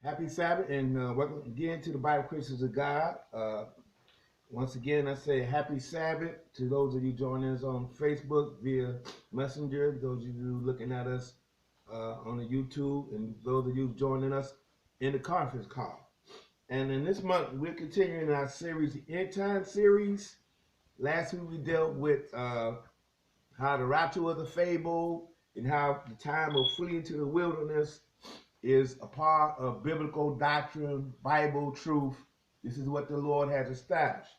Happy Sabbath and welcome again to the Bible Christians of God. Once again, I say happy Sabbath to those of you joining us on Facebook via Messenger, those of you looking at us on the YouTube, and those of you joining us in the conference call. And in this month, we're continuing our series, the End Time series. Last week, we dealt with how the rapture was a fable and how the time of fleeing to the wilderness is a part of biblical doctrine, Bible truth. This is what the Lord has established.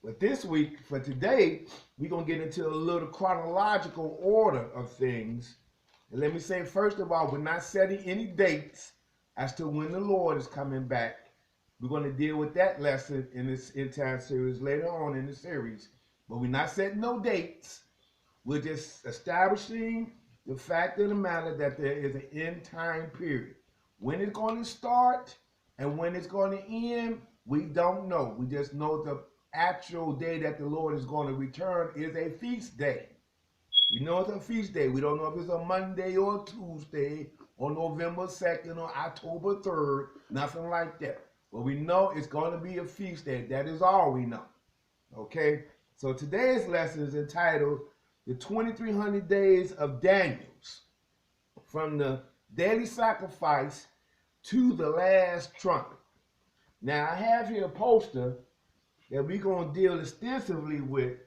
But this week, for today, we're going to get into a little chronological order of things. And let me say, first of all, we're not setting any dates as to when the Lord is coming back. We're going to deal with that lesson in this end time series later on in the series. But we're not setting no dates. We're just establishing the fact of the matter that there is an end time period. When it's going to start and when it's going to end, we don't know. We just know the actual day that the Lord is going to return is a feast day. You know it's a feast day. We don't know if it's a Monday or a Tuesday or November 2nd or October 3rd, nothing like that. But we know it's going to be a feast day. That is all we know. Okay? So today's lesson is entitled The 2300 Days of Daniels, from the daily sacrifice to the last trumpet. Now, I have here a poster that we're going to deal extensively with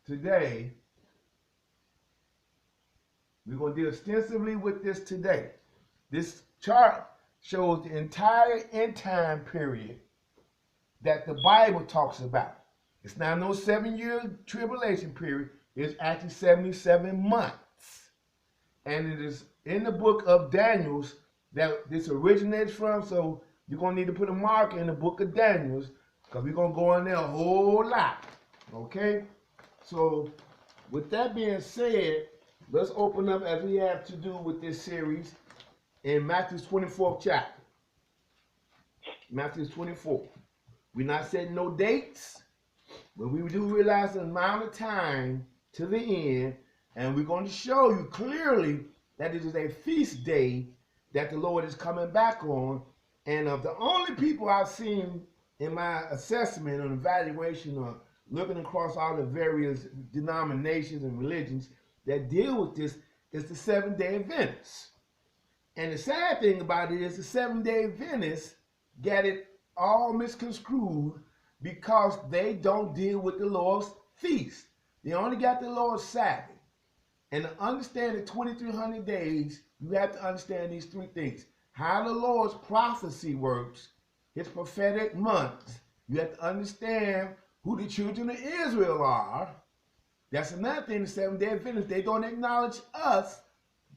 today. We're going to deal extensively with this today. This chart shows the entire end time period that the Bible talks about. It's not no 7-year tribulation period. It's actually 77 months. And it is in the book of Daniel that this originates from. So you're going to need to put a mark in the book of Daniel because we're going to go in there a whole lot. Okay? So with that being said, let's open up as we have to do with this series in Matthew's 24th chapter. Matthew's 24. We're not setting no dates, but we do realize the amount of time to the end, and we're going to show you clearly that it is a feast day that the Lord is coming back on. And of the only people I've seen in my assessment and evaluation or looking across all the various denominations and religions that deal with this is the Seventh-day Adventists. And the sad thing about it is the Seventh-day Adventists got it all misconstrued because they don't deal with the Lord's feast. They only got the Lord's Sabbath. And to understand the 2300 days, you have to understand these three things. How the Lord's prophecy works, his prophetic months. You have to understand who the children of Israel are. That's another thing, the Seventh-day Adventists, they don't acknowledge us,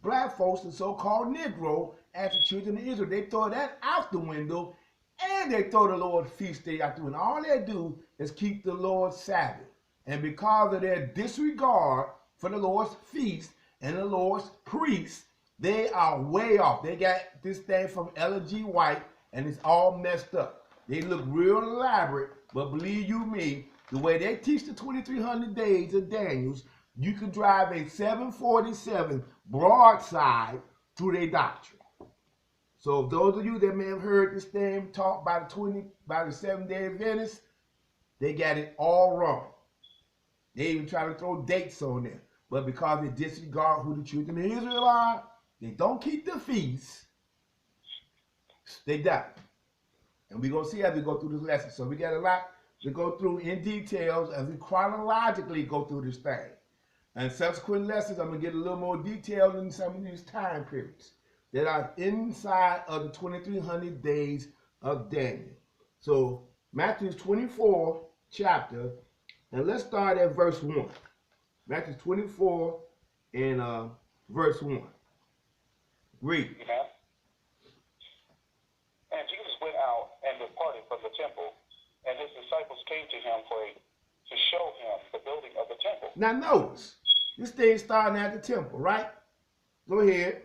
black folks, the so-called Negro, as the children of Israel. They throw that out the window, and they throw the Lord's feast day out the window. All they do is keep the Lord's Sabbath. And because of their disregard for the Lord's feast and the Lord's priests, they are way off. They got this thing from Ellen G. White, and it's all messed up. They look real elaborate, but believe you me, the way they teach the 2300 days of Daniels, you could drive a 747 broadside through their doctrine. So those of you that may have heard this thing taught by the Seventh-day Adventists, they got it all wrong. They even try to throw dates on there. But because they disregard who the children of Israel are, they don't keep the feast, they die. And we're going to see as we go through this lesson. So we got a lot to go through in details as we chronologically go through this thing. And subsequent lessons, I'm going to get a little more detailed in some of these time periods that are inside of the 2300 days of Daniel. So Matthew 24 chapter, and let's start at verse 1. Matthew 24 and verse 1. Read. Amen. And Jesus went out and departed from the temple, and his disciples came to him to show him the building of the temple. Now notice, this thing starting at the temple, right? Go ahead.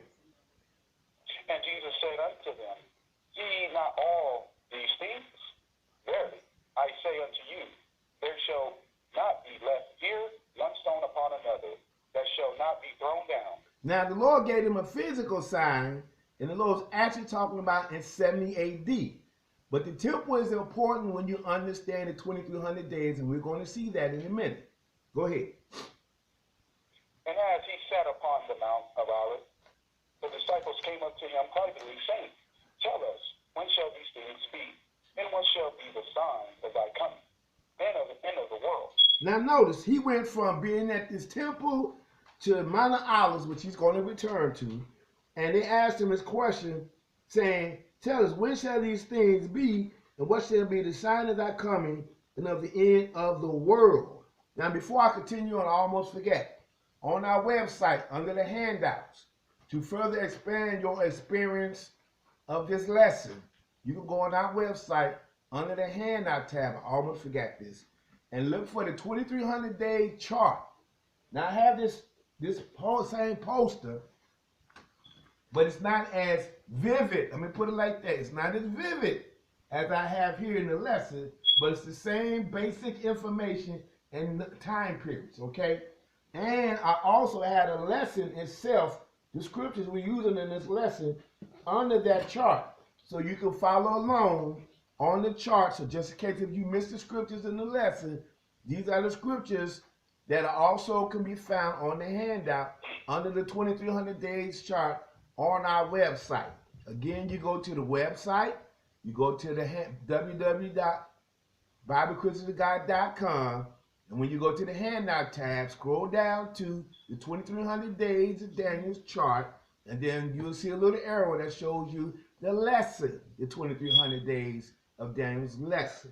And Jesus said unto them, See ye not all these things? Verily, I say unto you, there shall not be left here one stone upon another that shall not be thrown down. Now, the Lord gave them a physical sign, and the Lord's actually talking about in 70 AD. But the temple is important when you understand the 2300 days, and we're going to see that in a minute. Go ahead. And as he sat upon the Mount of Olives, the disciples came up to him privately, saying, Tell us, when shall these things be? And what shall be the sign of thy coming, and of the end of the world? Now notice, he went from being at this temple to Mount of Olives, which he's going to return to, and they asked him this question, saying, Tell us, when shall these things be, and what shall be the sign of thy coming, and of the end of the world? Now, before I continue on, I almost forget. On our website, under the handouts, to further expand your experience of this lesson, you can go on our website, under the handout tab, I almost forgot this, and look for the 2300-day chart. Now, I have this same poster, but it's not as vivid. Let me put it like that. It's not as vivid as I have here in the lesson, but it's the same basic information and time periods, okay? And I also had a lesson itself, the scriptures we're using in this lesson, under that chart. So you can follow along on the chart. So just in case if you missed the scriptures in the lesson, these are the scriptures that also can be found on the handout under the 2300 days chart on our website. Again, you go to the website, you go to the www.BibleChristmasGuide.com, and when you go to the handout tab, scroll down to the 2300 days of Daniel's chart, and then you'll see a little arrow that shows you the lesson, the 2300 days of Daniel's lesson.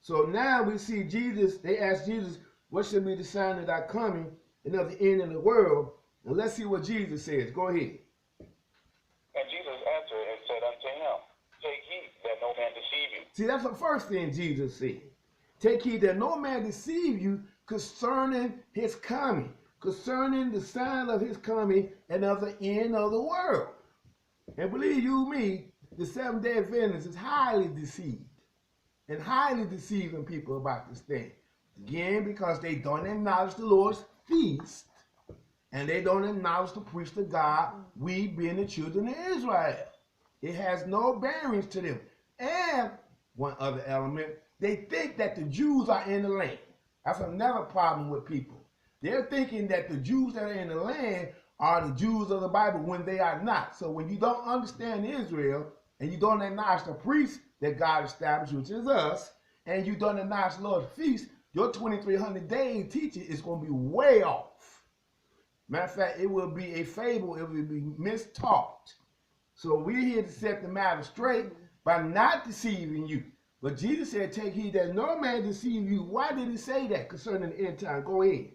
So now we see Jesus, they asked Jesus, what shall be the sign of thy coming and of the end of the world? And let's see what Jesus says. Go ahead. And Jesus answered and said unto him, Take heed that no man deceive you. See, that's the first thing Jesus said. Take heed that no man deceive you concerning his coming, concerning the sign of his coming and of the end of the world. And believe you me, the Seventh-day Adventists is highly deceived and highly deceiving people about this thing. Again, because they don't acknowledge the Lord's feast and they don't acknowledge the priest of God, we being the children of Israel. It has no bearings to them. And one other element, they think that the Jews are in the land. That's another problem with people. They're thinking that the Jews that are in the land are the Jews of the Bible when they are not. So when you don't understand Israel and you don't acknowledge the priest that God established, which is us, and you don't acknowledge the Lord's feast, your 2300 day teaching is going to be way off. Matter of fact, it will be a fable. It will be mistaught. So we're here to set the matter straight by not deceiving you. But Jesus said, take heed that no man deceive you. Why did he say that concerning the end time? Go ahead.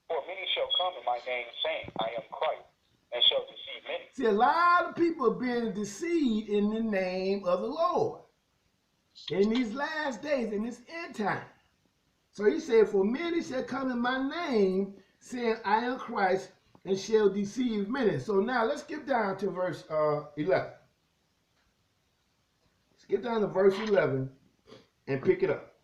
For many shall come in my name, saying, I am Christ, and shall deceive many. See, a lot of people are being deceived in the name of the Lord in these last days, in this end time. So he said, for many shall come in my name, saying, I am Christ, and shall deceive many. So now let's get down to verse 11. Let's get down to verse 11 and pick it up.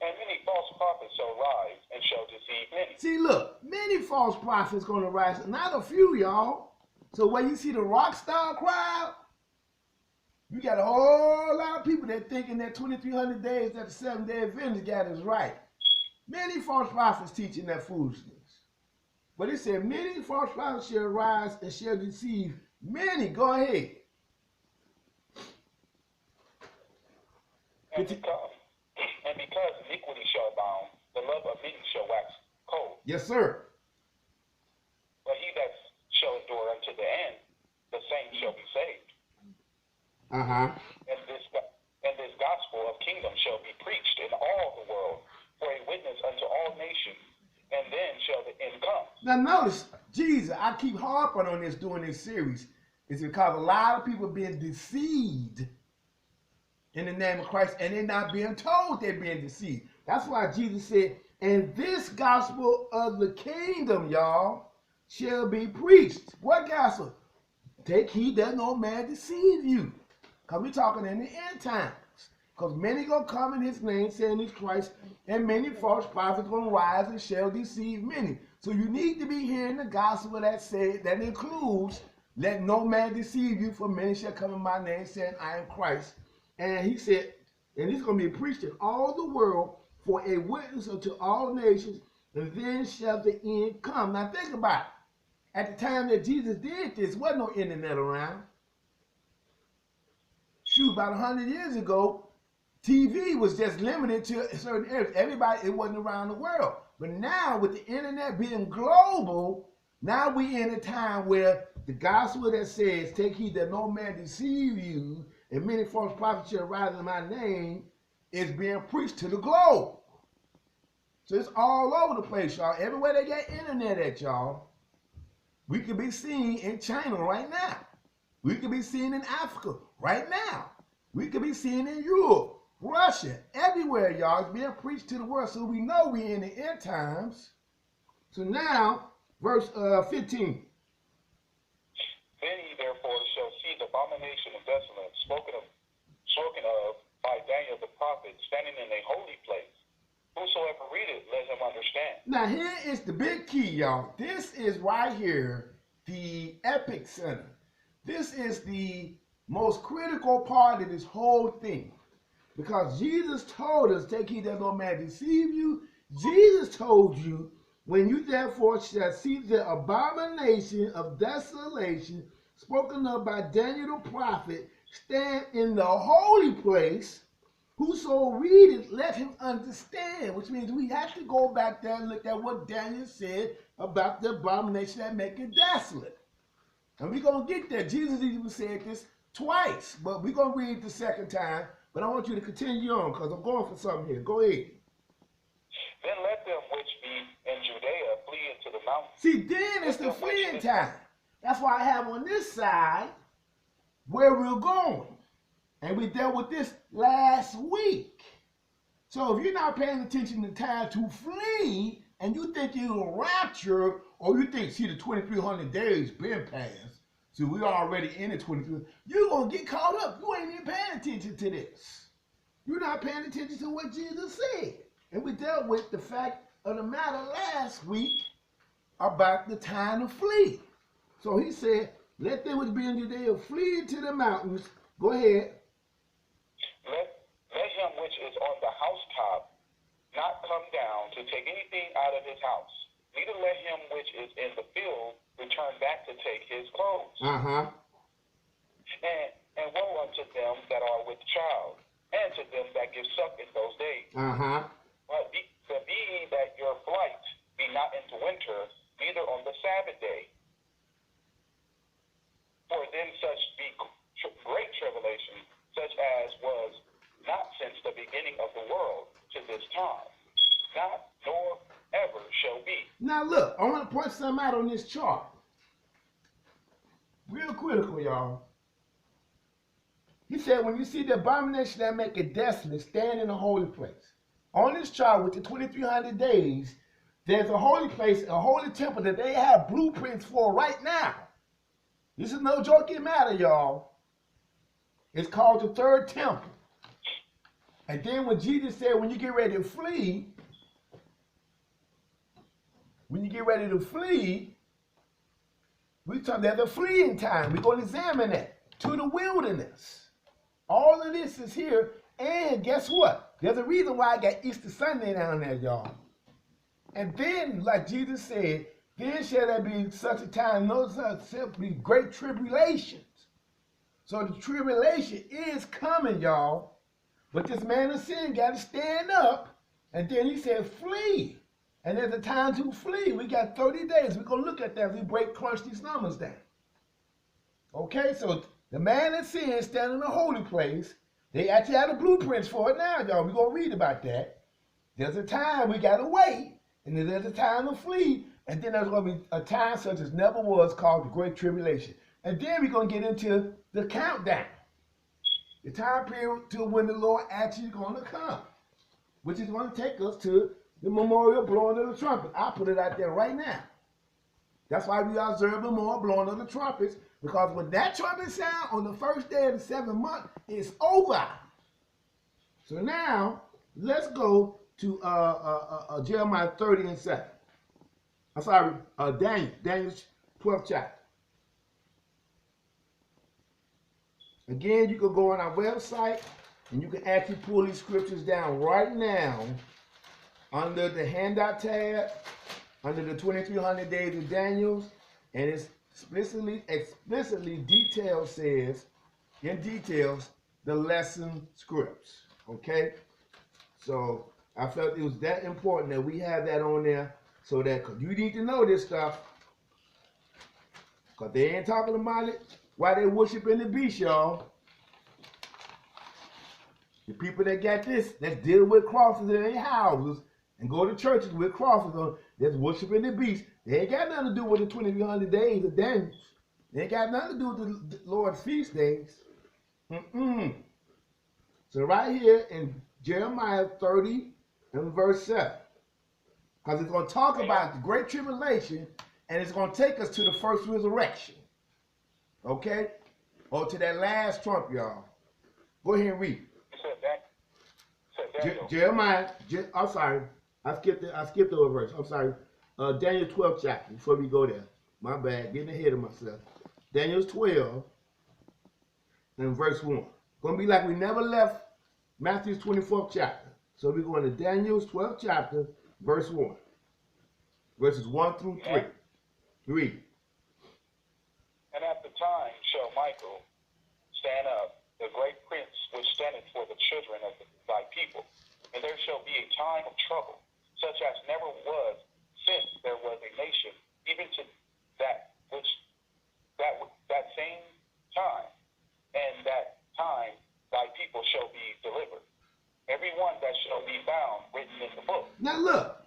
And many false prophets shall rise and shall deceive many. See, look, many false prophets going to rise. Not a few, y'all. So when you see the rock star crowd, you got a whole lot of people that thinking that 2300 days that the Seventh-day Adventist got is right. Many false prophets teaching that foolishness. But it said, many false prophets shall rise and shall deceive many. Go ahead. And because iniquity shall abound, the love of many shall wax cold. Yes, sir. But he that shall endure unto the end, the same shall be saved. Uh-huh. And this gospel of kingdom shall be preached in all the world for a witness unto all nations, and then shall the end come. Now notice, Jesus, I keep harping on this during this series, is because a lot of people being deceived in the name of Christ, and they're not being told they're being deceived. That's why Jesus said, and this gospel of the kingdom, y'all, shall be preached. What gospel? Take heed that no man deceive you. Because we're talking in the end times. Because many gonna come in his name saying he's Christ, and many false prophets gonna rise and shall deceive many. So you need to be hearing the gospel that includes, let no man deceive you, for many shall come in my name saying I am Christ. And he said, and he's gonna be preached in all the world for a witness unto all nations, and then shall the end come. Now think about it. At the time that Jesus did this, there wasn't no internet around. Shoot, about 100 years ago, TV was just limited to certain areas. Everybody, it wasn't around the world. But now, with the internet being global, now we in a time where the gospel that says, take heed that no man deceive you, and many false prophets shall rise in my name, is being preached to the globe. So it's all over the place, y'all. Everywhere they got internet at, y'all. We could be seen in China right now. We could be seen in Africa right now. We could be seen in Europe, Russia, everywhere, y'all. It's being preached to the world. So we know we're in the end times. So now, verse 15. Then ye therefore shall see the abomination of desolation spoken of by Daniel the prophet, standing in a holy place. Whosoever readeth, let him understand. Now here is the big key, y'all. This is right here, the epic center. This is the most critical part of this whole thing. Because Jesus told us, take heed that no man deceive you. Jesus told you, when you therefore shall see the abomination of desolation spoken of by Daniel the prophet, stand in the holy place, whoso readeth, let him understand. Which means we have to go back there and look at what Daniel said about the abomination that make it desolate. And we're going to get there. Jesus even said this twice, but we're going to read it the second time. But I want you to continue on because I'm going for something here. Go ahead. Then let them which be in Judea flee into the mountains. See, then it's the fleeing time. That's why I have on this side where we're going. And we dealt with this last week. So if you're not paying attention to time to flee, and you think you're rapture, or you think, see, the 2,300 days been passed, so we're already in the 2,300, you're going to get caught up. You ain't even paying attention to this. You're not paying attention to what Jesus said. And we dealt with the fact of the matter last week about the time to flee. So he said, let them which be in Judea flee to the mountains. Go ahead. Let him which is on the housetop not come down to take anything out of his house. Neither let him which is in the field return back to take his clothes. And woe unto them that are with child, and to them that give suck in those days. But be ye that your flight be not into winter, neither on the Sabbath day. For then such be great tribulation, such as was not since the beginning of the world to this time, not nor ever shall be. Now look, I want to point something out on this chart. Real critical, y'all. He said, when you see the abomination that make it desolate, stand in a holy place. On this chart with the 2,300 days, there's a holy place, a holy temple that they have blueprints for right now. This is no joking matter, y'all. It's called the third temple. And then when Jesus said, when you get ready to flee, we talk there's a fleeing time. We're going to examine that to the wilderness. All of this is here. And guess what? There's a reason why I got Easter Sunday down there, y'all. And then, like Jesus said, then shall there be such a time, no such shall be great tribulations. So the tribulation is coming, y'all. But this man of sin got to stand up. And then he said, flee. And there's a time to flee. We got 30 days. We're going to look at that as we crunch these numbers down. Okay, so the man of sin standing in a holy place. They actually have the blueprints for it now, y'all. We're going to read about that. There's a time we got to wait. And then there's a time to flee. And then there's going to be a time such as never was called the Great Tribulation. And then we're going to get into the countdown. The time period to when the Lord actually is going to come. Which is going to take us to the memorial blowing of the trumpet. I'll put it out there right now. That's why we observe the memorial blowing of the trumpets. Because when that trumpet sound on the first day of the 7th month, it's over. So now let's go to Jeremiah 30 and 7. I'm sorry, Daniel's 12th chapter. Again, you can go on our website and you can actually pull these scriptures down right now under the handout tab, under the 2300 days of Daniel, and it's explicitly detailed says, in details, the lesson scripts. Okay? So I felt it was that important that we have that on there so that, because you need to know this stuff, because they ain't talking about it while they worshiping the beast, y'all. The people that got this, that's dealing with crosses in their houses and go to churches with crosses on, that's worshiping the beast, they ain't got nothing to do with the 2300 days of Daniel. They ain't got nothing to do with the Lord's feast days. So right here in Jeremiah 30 and verse 7, because it's going to talk about the great tribulation and it's going to take us to the first resurrection. Okay? Or to that last trump, y'all. Go ahead and read. Jeremiah, I'm sorry. I skipped over verse. I'm sorry. Daniel 12 chapter, before we go there. My bad, getting ahead of myself. Daniel 12 and verse 1. Going to be like we never left Matthew's 24th chapter. So we're going to Daniel's 12th chapter, verse 1. Verses 1 through 3. Read. And at the time shall Michael stand up, the great prince which standeth for the children of thy people. And there shall be a time of trouble, such as never was since there was a nation, even to that same time. And that time thy people shall be delivered. Every one that shall be found written in the book. Now look,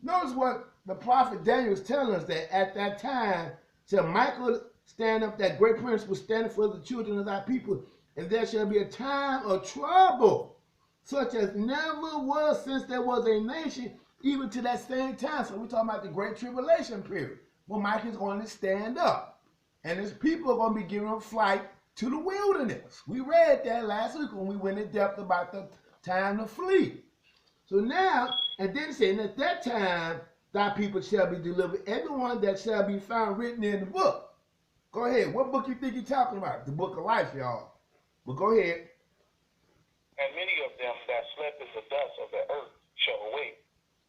notice what the prophet Daniel is telling us, that at that time shall Michael stand up, that great prince was standing for the children of thy people, and there shall be a time of trouble, such as never was since there was a nation, even to that same time. So we're talking about the great tribulation period, where Michael's going to stand up, and his people are going to be given flight to the wilderness. We read that last week when we went in depth about the time to flee. So now, and then saying at that time, thy people shall be delivered, everyone that shall be found written in the book. Go ahead. What book you think you're talking about? The book of life, y'all. But go ahead. And many of them that slept in the dust of the earth shall awake,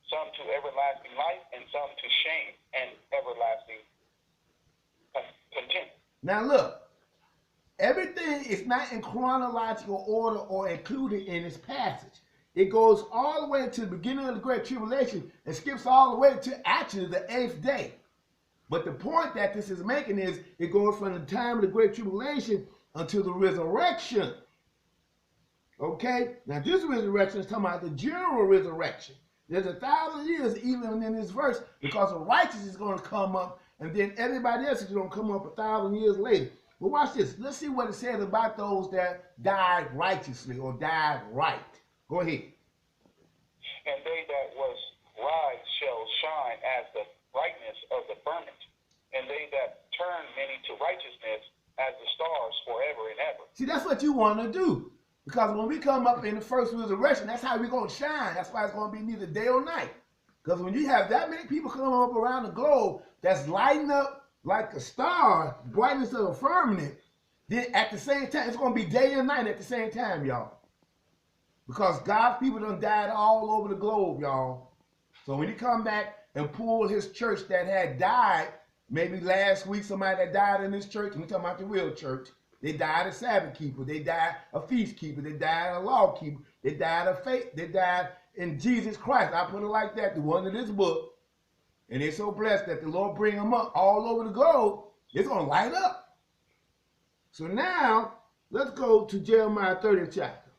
some to everlasting life, and some to shame and everlasting contempt. Now look, everything is not in chronological order or included in this passage. It goes all the way to the beginning of the Great Tribulation and skips all the way to actually the 8th day. But the point that this is making is it goes from the time of the Great Tribulation until the resurrection. Okay? Now this resurrection is talking about the general resurrection. There's 1,000 years even in this verse because the righteous is going to come up and then everybody else is going to come up 1,000 years later. But watch this. Let's see what it says about those that died righteously or died right. Go ahead. And they that was rise shall shine as the brightness of the firmament, and they that turn many to righteousness as the stars forever and ever. See, that's what you want to do. Because when we come up in the first resurrection, that's how we're going to shine. That's why it's going to be neither day or night. Because when you have that many people coming up around the globe that's lighting up like a star, brightness of the firmament, then at the same time, it's going to be day and night at the same time, y'all. Because God's people done died all over the globe, y'all. So when he come back and pull his church that had died, maybe last week somebody that died in this church, we're talking about the real church, they died a Sabbath keeper, they died a feast keeper, they died a law keeper, they died of faith, they died in Jesus Christ. I put it like that, the one in this book. And they're so blessed that the Lord bring them up all over the globe, it's going to light up. So now, let's go to Jeremiah 30th chapter.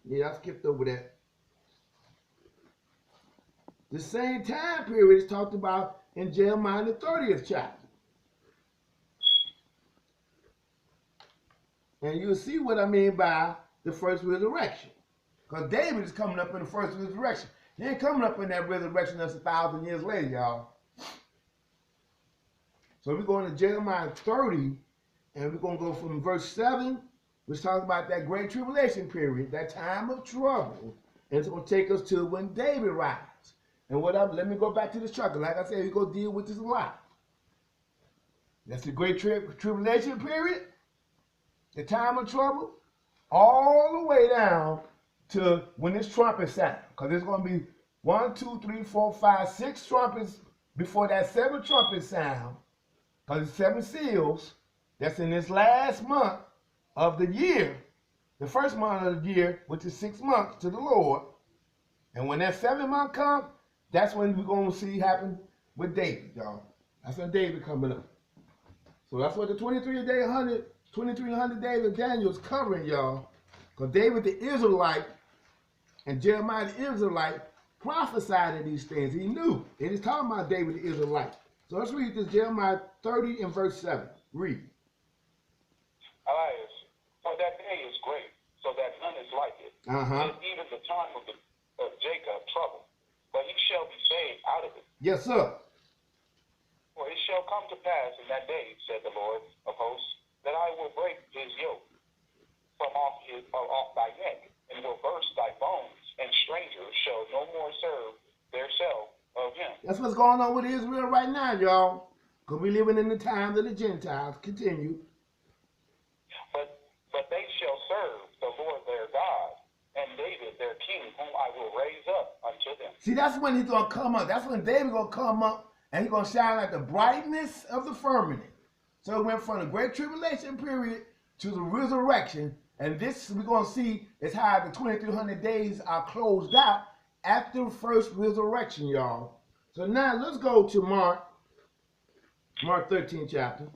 Yeah, I skipped over that. The same time period is talked about in Jeremiah the 30th chapter. And you'll see what I mean by the first resurrection. Because David is coming up in the first resurrection. He ain't coming up in that resurrection that's 1,000 years later, y'all. So we're going to Jeremiah 30, and we're going to go from verse 7 which talks about that great tribulation period, that time of trouble. And it's going to take us to when David rides. And let me go back to the chapter. Like I said, we're going to deal with this a lot. That's the great tribulation period, the time of trouble, all the way down to when this trumpet sound. Because there's going to be 1, 2, 3, 4, 5, 6 trumpets before that 7th trumpet sound. Because it's 7 seals. That's in this last month of the year, the first month of the year, which is 6 months to the Lord. And when that 7th month comes, that's when we're going to see happen with David, y'all. That's when David coming up. So that's what the 2300 days of Daniel is covering, y'all. Because David the Israelite and Jeremiah the Israelite prophesied of these things. He knew. It is talking about David the Israelite. So let's read this, Jeremiah 30 and verse 7. Read. Elias, for that day is great, so that none is like it. And even the time of Jacob trouble, but he shall be saved out of it. Yes, sir. For it shall come to pass in that day, said the Lord of hosts, that I will break his yoke from off thy neck, and will burst thy bones, and strangers shall no more serve theirselves of him. That's what's going on with Israel right now, y'all. Because we're living in the times of the Gentiles. Continue. But they shall serve the Lord their God, and David their king, whom I will raise up unto them. See, that's when he's going to come up. That's when David's going to come up, and he's going to shine like the brightness of the firmament. So it went from the great tribulation period to the resurrection. And this we're going to see is how the 2300 days are closed out after the first resurrection, y'all. So now let's go to Mark 13 chapter.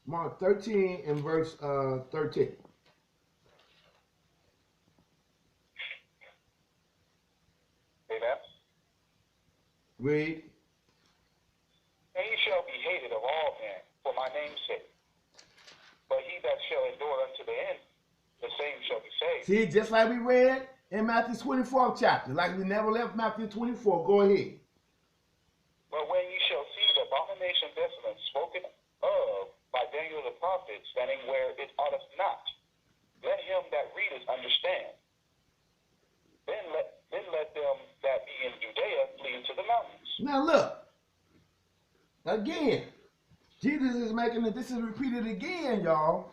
Mark 13 and verse 13. Amen. Read. And ye shall be hated of all men for my name's sake. But he that shall endure unto the end, the same shall be saved. See, just like we read in Matthew 24th chapter, like we never left Matthew 24. Go ahead. But when ye shall see the abomination desolate spoken of by Daniel the prophet, standing where it oughteth not, let him that readeth understand. Then let them that be in Judea flee into the mountains. Now look, again, Jesus is making it, this is repeated again, y'all.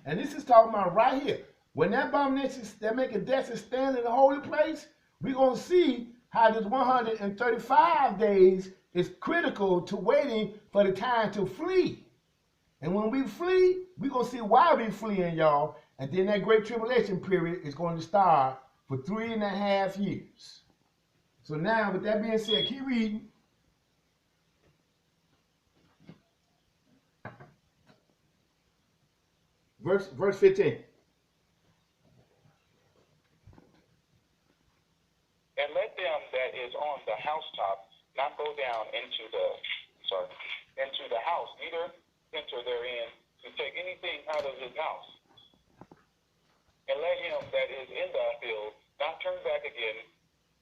And this is talking about right here. When that abomination, that making desolate stand in the holy place, we're going to see how this 135 days is critical to waiting for the time to flee. And when we flee, we're going to see why we fleeing, y'all. And then that great tribulation period is going to start for 3.5 years. So now, with that being said, keep reading. Verse 15. And let them that is on the housetop not go down into the house, neither enter therein to take anything out of his house. And let him that is in the field not turn back again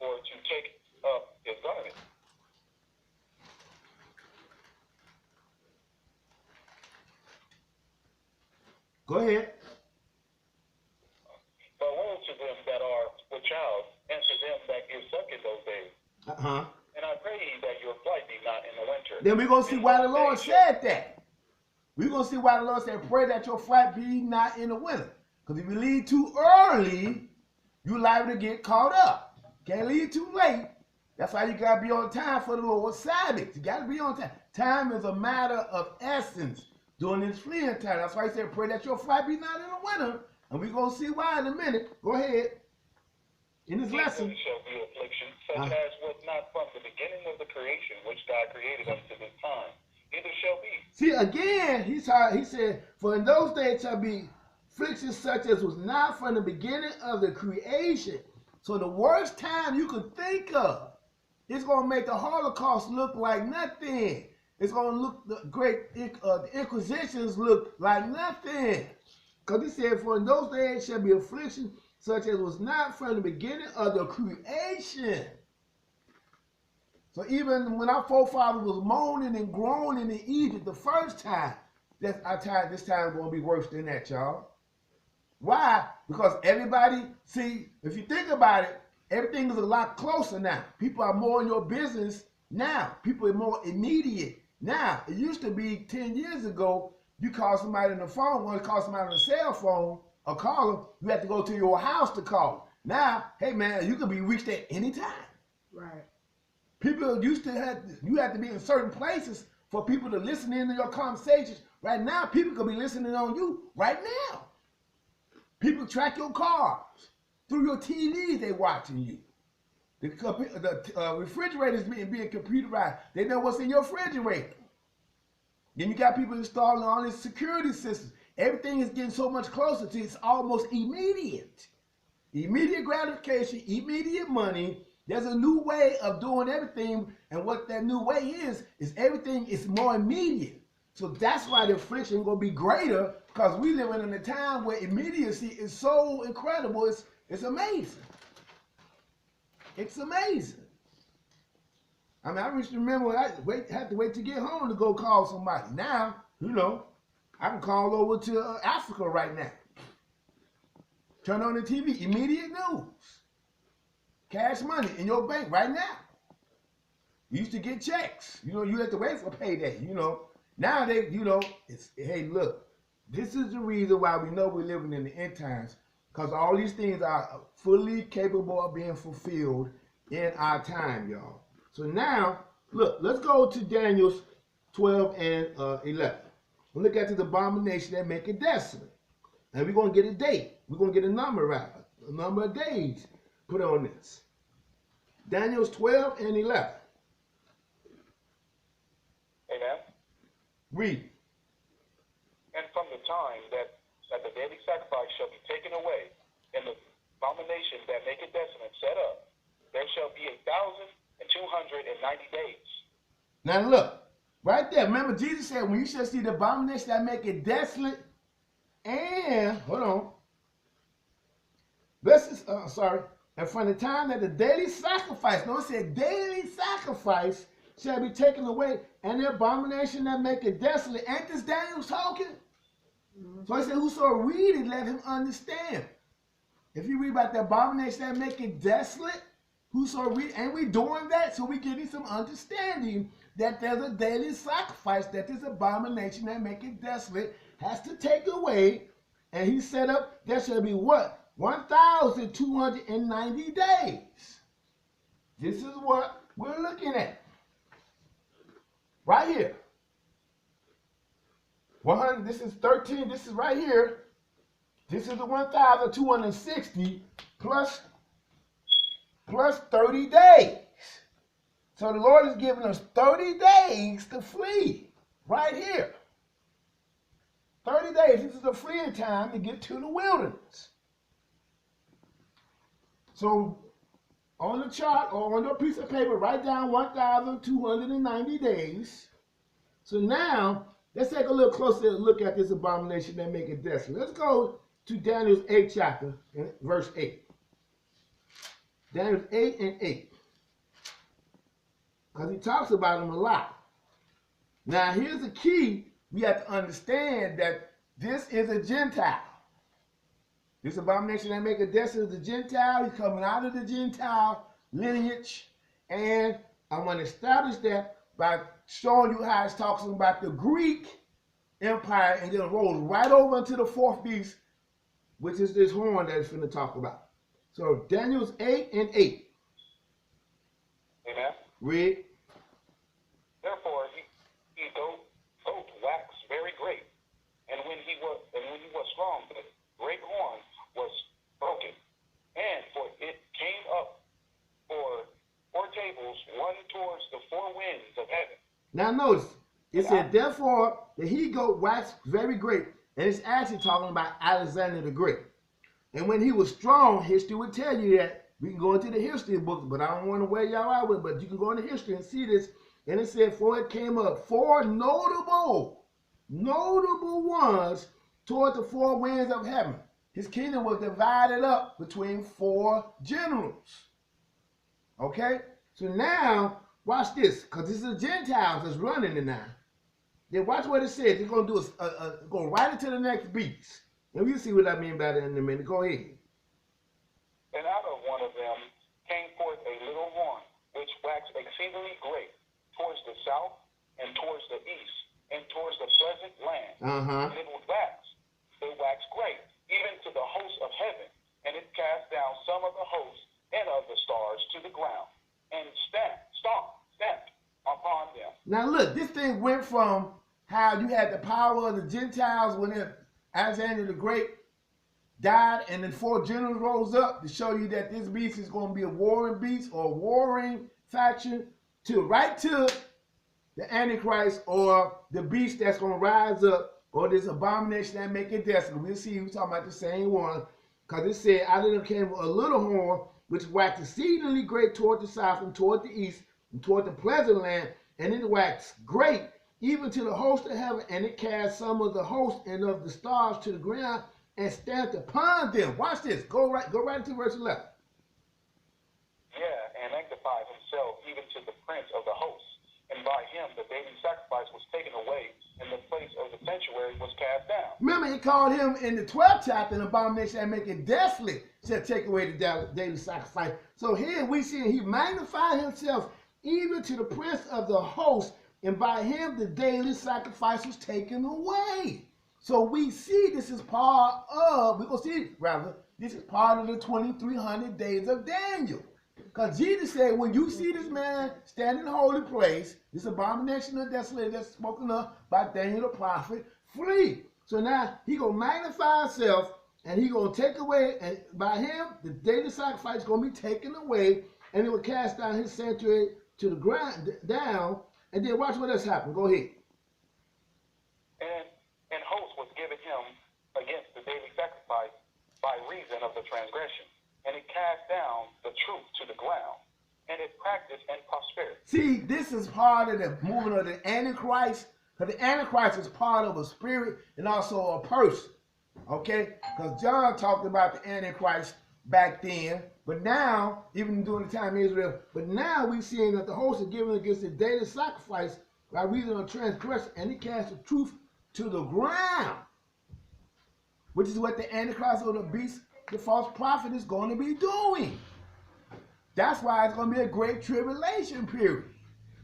or to take up his garment. Go ahead. But woe to them that are with child, and to them that give suck in those days. And I pray that your flight be not in the winter. Then we're going to see why the Lord said that. We're going to see why the Lord said, pray that your flight be not in the winter. Because if you leave too early, you're liable to get caught up. Can't leave too late. That's why you got to be on time for the Lord's Sabbath. You got to be on time. Time is a matter of essence during this fleeing time. That's why he said, pray that your flight be not in the winter. And we're going to see why in a minute. Go ahead. In this lesson. Shall be affliction, such as was not from the beginning of the creation, which God created unto this time. Neither shall be. See, again, he said, for in those days shall be affliction such as was not from the beginning of the creation. So the worst time you could think of, it's going to make the Holocaust look like nothing. It's going to look, the Inquisitions look like nothing. Because he said, for in those days shall be affliction such as was not from the beginning of the creation. So even when our forefathers was moaning and groaning in Egypt the first time, this time is going to be worse than that, y'all. Why? Because everybody, see, if you think about it, everything is a lot closer now. People are more in your business now. People are more immediate now. It used to be 10 years ago, you call somebody on the phone, want to call somebody on the cell phone or call them, you have to go to your house to call them. Now, hey man, you can be reached at any time. Right. People used to you had to be in certain places for people to listen in to your conversations. Right now, people could be listening on you right now. People track your cars. Through your TV, they watching you. The refrigerator's being computerized. They know what's in your refrigerator. Then you got people installing all these security systems. Everything is getting so much closer to it's almost immediate. Immediate gratification, immediate money. There's a new way of doing everything, and what that new way is everything is more immediate. So that's why the affliction is going to be greater, because we live in a time where immediacy is so incredible. It's amazing. It's amazing. I mean, I used to remember when I had to wait to get home to go call somebody. Now, you know, I can call over to Africa right now. Turn on the TV, immediate news. Cash money in your bank right now. You used to get checks. You know, you had to wait for payday, you know. Now they, you know, hey, look, this is the reason why we know we're living in the end times, because all these things are fully capable of being fulfilled in our time, y'all. So now, look, let's go to Daniel 12 and 11. We'll look at this abomination that make it desolate. And we're going to get a date. We're going to get a number right, a number of days put on this. Daniel 12 and 11. Amen. Read. And from the time that the daily sacrifice shall be taken away, and the abomination that make it desolate set up, there shall be 1,290 days. Now look, right there. Remember Jesus said, when you shall see the abomination that make it desolate, and, hold on. This is, and from the time that the daily sacrifice, no, it said daily sacrifice shall be taken away, and the abomination that make it desolate. Ain't this Daniel talking? Mm-hmm. So he said, whoso read it, let him understand. If you read about the abomination that make it desolate, whoso read, ain't we doing that? So we getting some understanding that there's a daily sacrifice that this abomination that make it desolate has to take away. And he set up, there shall be what? 1,290 days. This is what we're looking at. Right here. 100, this is 13, this is right here. This is the 1,260 plus 30 days. So the Lord is giving us 30 days to flee. Right here. 30 days. This is the freeing time to get to the wilderness. So on the chart or on your piece of paper, write down 1,290 days. So now, let's take a little closer look at this abomination that make it desolate. Let's go to Daniel's 8th chapter, verse 8. Daniel 8 and 8. Because he talks about them a lot. Now, here's the key. We have to understand that this is a Gentile. This abomination that make it desolate is a Gentile. He's coming out of the Gentile lineage. And I want to establish that by showing you how it's talking about the Greek Empire and then rolls right over into the fourth beast, which is this horn that it's going to talk about. So Daniel's 8 and 8. Amen. Read. Therefore he goat waxed very great, and when he was strong, the great horn was broken, and for it came up for 4 tables, one towards the 4 winds of heaven. Now notice, it said, therefore the he-goat waxed very great, and it's actually talking about Alexander the Great. And when he was strong, history would tell you that. We can go into the history books, but I don't want to wear y'all out with it, but you can go into history and see this. And it said, for it came up 4 notable ones toward the 4 winds of heaven. His kingdom was divided up between 4 generals. Okay? So now, Watch this, because this is the Gentiles that's running it now. Then watch what it says. It's going to do go right into the next beast. And we'll see what I mean by that in a minute. Go ahead. And out of one of them came forth a little horn, which waxed exceedingly great, towards the south, and towards the east, and towards the pleasant land. And it waxed great, even to the host of heaven, and it cast down some of the hosts and of the stars to the ground, and stamped upon them. Now look, this thing went from how you had the power of the Gentiles when Alexander the Great died, and then 4 generals rose up to show you that this beast is going to be a warring beast or a warring faction, to right to the Antichrist or the beast that's going to rise up, or this abomination that make it desolate. We'll see, we're talking about the same one, because it said, out of them came a little horn, which waxed exceedingly great toward the south and toward the east and toward the pleasant land, and it waxed great even to the host of heaven, and it cast some of the host and of the stars to the ground and stamped upon them. Watch this. Go right into verse 11. Yeah, and magnified himself even to the prince of the host. And by him the daily sacrifice was taken away, and the place of the sanctuary was cast down. Remember, he called him in the 12th chapter an abomination that make it desolate, shall take away the daily sacrifice. So here we see he magnified himself even to the prince of the host, and by him the daily sacrifice was taken away. So we see this is part of, we're going to see, rather, this is part of the 2300 days of Daniel. Because Jesus said, when you see this man stand in the holy place, this abomination of desolation that's spoken of by Daniel the prophet, flee. So now he going to magnify himself, and he going to take away, and by him the daily sacrifice is going to be taken away, and it will cast down his sanctuary to the ground down. And then watch what else happened. Go ahead. And host was given him against the daily sacrifice by reason of the transgression. And it cast down the truth to the ground, and it practiced in prosperity. See, this is part of the movement of the Antichrist, because the Antichrist is part of a spirit and also a person, okay? Because John talked about the Antichrist back then, but now, even during the time of Israel, but now we're seeing that the host is given against the daily sacrifice by reason of transgression, and it cast the truth to the ground, which is what the Antichrist or the beast, the false prophet, is going to be doing. That's why it's going to be a great tribulation period.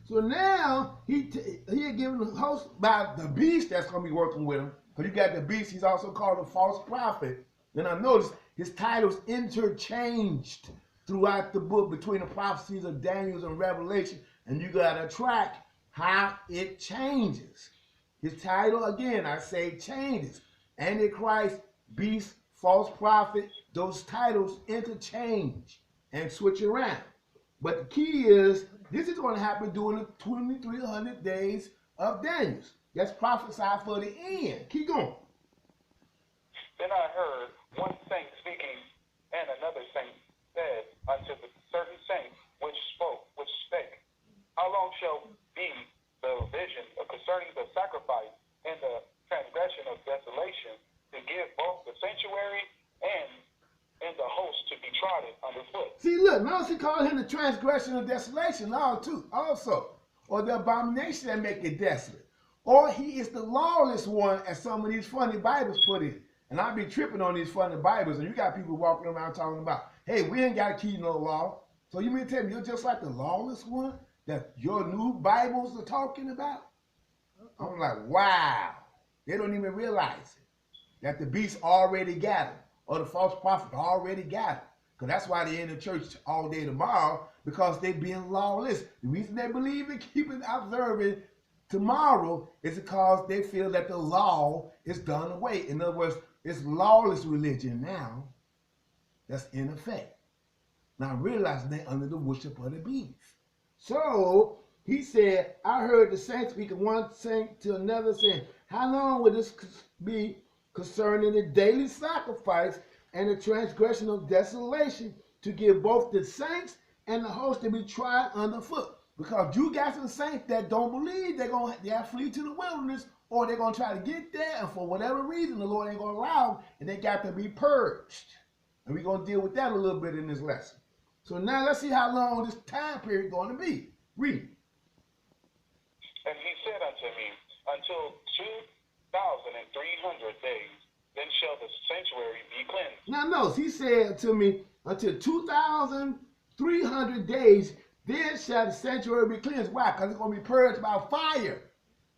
So now he given the host by the beast that's going to be working with him. Because you got the beast, he's also called a false prophet. Then I noticed his titles interchanged throughout the book between the prophecies of Daniel and Revelation. And you got to track how it changes. His title, again, I say changes. Antichrist, beast, false prophet, those titles interchange and switch around. But the key is, this is going to happen during the 2300 days of Daniel. That's prophesied for the end. Keep going. Then I heard one saint speaking, and another saint said unto the certain saint which spake, how long shall be the vision concerning the sacrifice and the transgression of desolation, to give both the sanctuary and the host to be trodden underfoot? See, look, notice he called him the transgression of desolation also, or the abomination that make it desolate. Or he is the lawless one, as some of these funny Bibles put it. And I be tripping on these funny Bibles, and you got people walking around talking about, hey, we ain't got to keep no law. So you mean to tell me you're just like the lawless one that your new Bibles are talking about? I'm like, wow. They don't even realize it, that the beast already got him, or the false prophet already got him. Because that's why they're in the church all day tomorrow, because they're being lawless. The reason they believe in keeping, observing tomorrow is because they feel that the law is done away. In other words, it's lawless religion now that's in effect. Now realizing they're under the worship of the beast. So he said, I heard the saints speak of one saint to another, saying, how long will this be concerning the daily sacrifice and the transgression of desolation, to give both the saints and the host to be tried underfoot? Because you got some saints that don't believe, they have to flee to the wilderness, or they're going to try to get there, and for whatever reason, the Lord ain't going to allow them, and they got to be purged. And we're going to deal with that a little bit in this lesson. So now let's see how long this time period is going to be. Read. And he said unto me, until 2,300 days, then shall the sanctuary be cleansed. Now notice, he said to me, until 2,300 days, then shall the sanctuary be cleansed. Why? Because it's going to be purged by fire.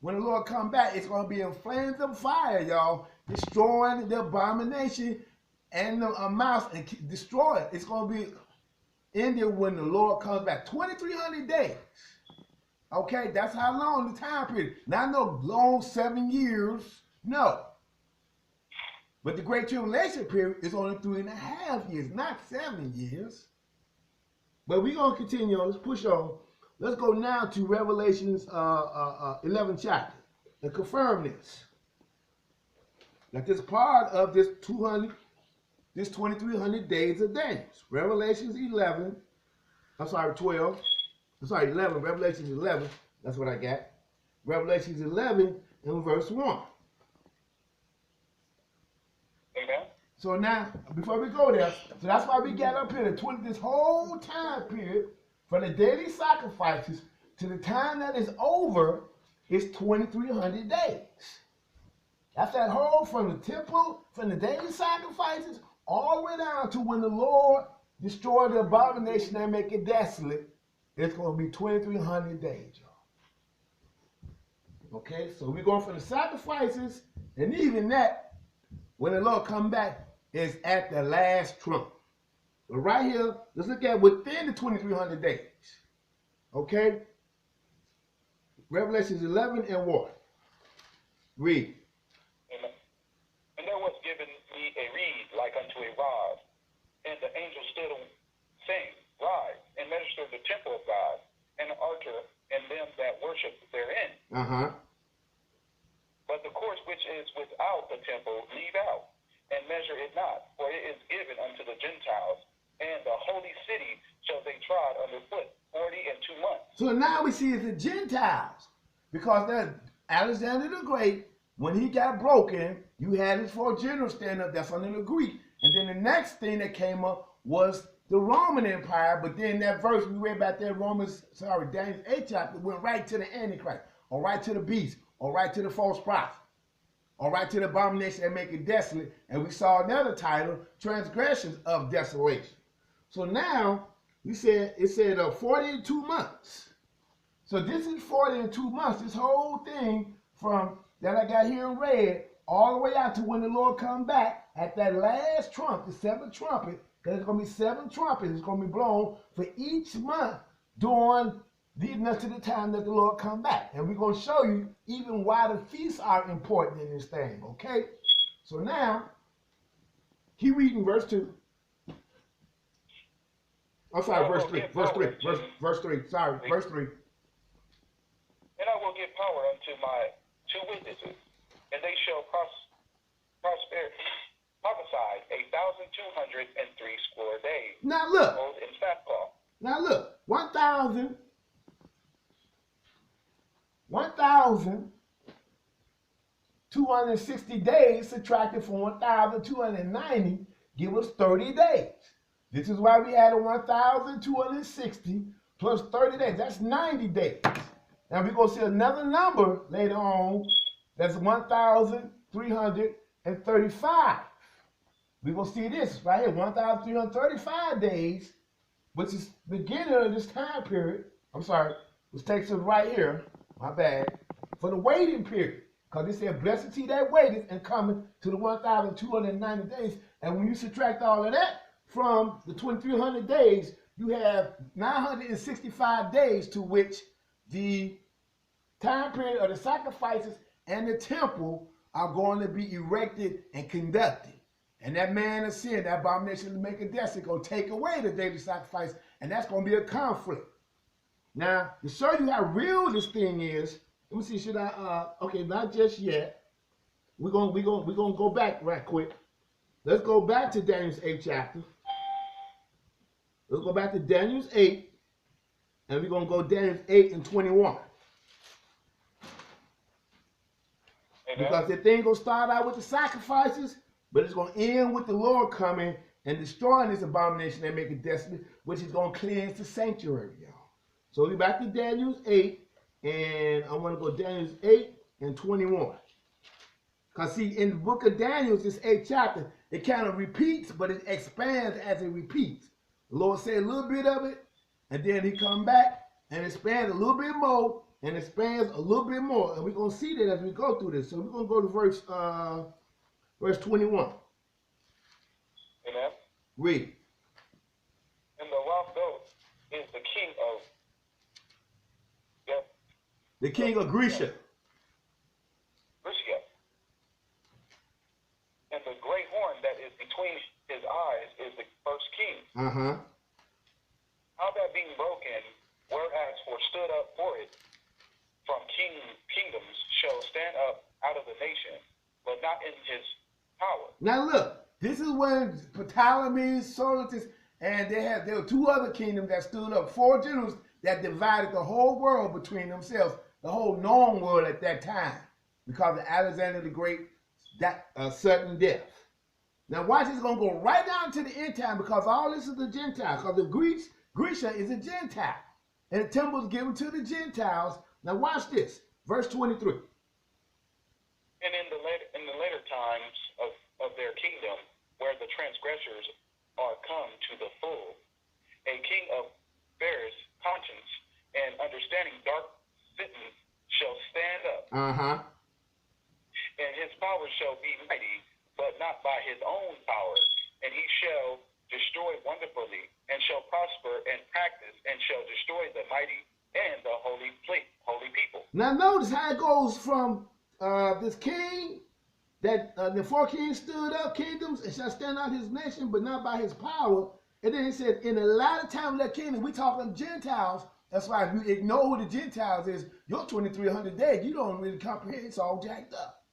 When the Lord come back, it's going to be in flames of fire, y'all, destroying the abomination and the mouse and destroy it. It's going to be ended when the Lord comes back. 2,300 days. Okay, that's how long the time period. Not no long 7 years. No. But the Great Tribulation period is only 3.5 years, not 7 years. But we're going to continue on. Let's push on. Let's go now to Revelations 11 chapter and confirm this. That this part of this 2,300 days of Daniels. Revelations 11. I'm sorry, 12. I'm sorry, 11. Revelations 11. That's what I got. Revelations 11 and verse 1. Amen. So now, before we go there, so that's why we got up here this whole time period from the daily sacrifices to the time that is over is 2,300 days. That's that whole from the temple, from the daily sacrifices, all the way down to when the Lord destroyed the abomination and make it desolate. It's going to be 2,300 days, y'all. Okay, so we're going from the sacrifices, and even that, when the Lord come back, is at the last trump. So right here, let's look at within the 2,300 days. Okay? Revelations 11 and 1. Read. Amen. And there was given me a reed like unto a rod, and the angel stood saying, Rise, and minister the temple of God, and the altar, and them that worship therein. But the course which is without the temple leave out, and measure it not, for it is given unto the Gentiles, and the holy city shall they trod underfoot 42 months. So now we see it's the Gentiles, because that Alexander the Great, when he got broken, you had his 4 generals stand up. That's under the Greek, and then the next thing that came up was the Roman Empire. But then that verse we read about that Daniel 8 chapter went right to the Antichrist, or right to the beast, or right to the false prophet, or right to the abomination that make it desolate. And we saw another title, Transgressions of Desolation. So now it said 42 months. So this is 42 months. This whole thing from that I got here in red all the way out to when the Lord come back at that last trump, the 7th trumpet, because there's going to be 7 trumpets. It's going to be blown for each month during leading us to the time that the Lord come back. And we're going to show you even why the feasts are important in this thing, okay? So now, keep reading verse 2. I'm sorry, verse 3. Verse 3. Verse 3. Sorry, verse 3. And I will give power unto my 2 witnesses, and they shall prophesy 1,203 days. Now look. In sackcloth. Now look. 1,260 days subtracted from 1,290 give us 30 days. This is why we added 1,260 plus 30 days. That's 90 days. Now we're going to see another number later on. That's 1,335. We're going to see this right here, 1,335 days, which is the beginning of this time period. I'm sorry, which takes us right here, my bad, for the waiting period. Because it said, blessed he that waiteth and cometh to the 1,290 days. And when you subtract all of that from the 2,300 days, you have 965 days to which the time period of the sacrifices and the temple are going to be erected and conducted. And that man of sin, that abomination to make a desolate, going to take away the daily sacrifice, and that's going to be a conflict. Now, to show you how real this thing is, let me see, should I, okay, not just yet. We're gonna go back right quick. Let's go back to Daniel's 8th chapter. Let's go back to Daniel's 8, and we're going to go Daniel's 8 and 21. Because the thing going to start out with the sacrifices, but it's going to end with the Lord coming and destroying this abomination and make it desolate, which is going to cleanse the sanctuary, y'all. So we back to Daniel 8, and I want to go Daniel 8 and 21. Because see, in the book of Daniel, this 8th chapter, it kind of repeats, but it expands as it repeats. The Lord say a little bit of it, and then he come back and expands a little bit more, and expands a little bit more. And we're going to see that as we go through this. So we're going to go to verse 21. Amen. Read. And the wild goat is the king of The king of Grecia. Grecia. And the great horn that is between his eyes is the first king. Uh-huh. How that being broken, whereas for stood up for it from kingdoms shall stand up out of the nation, but not in his power. Now look, this is when Ptolemy, Solatus, and there were two other kingdoms that stood up, 4 generals that divided the whole world between themselves, the whole known world at that time, because of Alexander the Great, that sudden death. Now watch, it's going to go right down to the end time, because all this is the Gentiles, because the Grecia is a Gentile, and the temple is given to the Gentiles. Now watch this, verse 23. And in the later times of their kingdom, where the transgressors are come to the full, a king of fairest conscience and understanding dark sentence shall stand up. Uh-huh. And his power shall be mighty, but not by his own power. And he shall destroy wonderfully, and shall prosper and practice, and shall destroy the mighty and the holy people. Now notice how it goes from this king, that the 4 kings stood up, kingdoms, and shall stand out his nation, but not by his power. And then he said, in the latter time of that kingdom, we talking Gentiles. That's why if you ignore who the Gentiles is, your 2,300 days, you don't really comprehend. It's all jacked up.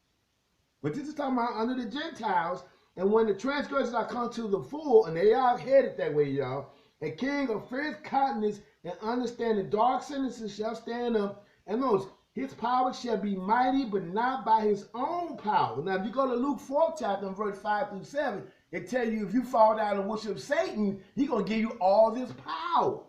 But this is talking about under the Gentiles, and when the transgressors are come to the full, and they are headed that way, y'all, a king of fierce countenance and understanding dark sentences shall stand up, and notice, his power shall be mighty, but not by his own power. Now, if you go to Luke 4 chapter, verse 5 through 7, it tells you if you fall down and worship Satan, he's going to give you all this power.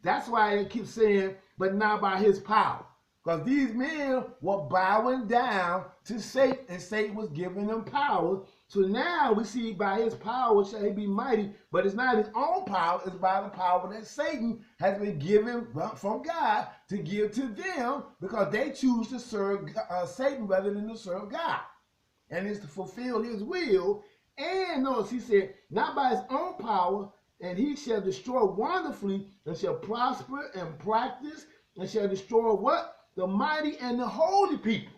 That's why it keeps saying, but not by his power. Because these men were bowing down to Satan, and Satan was giving them power. So now we see by his power shall he be mighty, but it's not his own power, it's by the power that Satan has been given from God to give to them, because they choose to serve Satan rather than to serve God. And it's to fulfill his will. And notice he said, not by his own power, and he shall destroy wonderfully, and shall prosper and practice, and shall destroy what? The mighty and the holy people.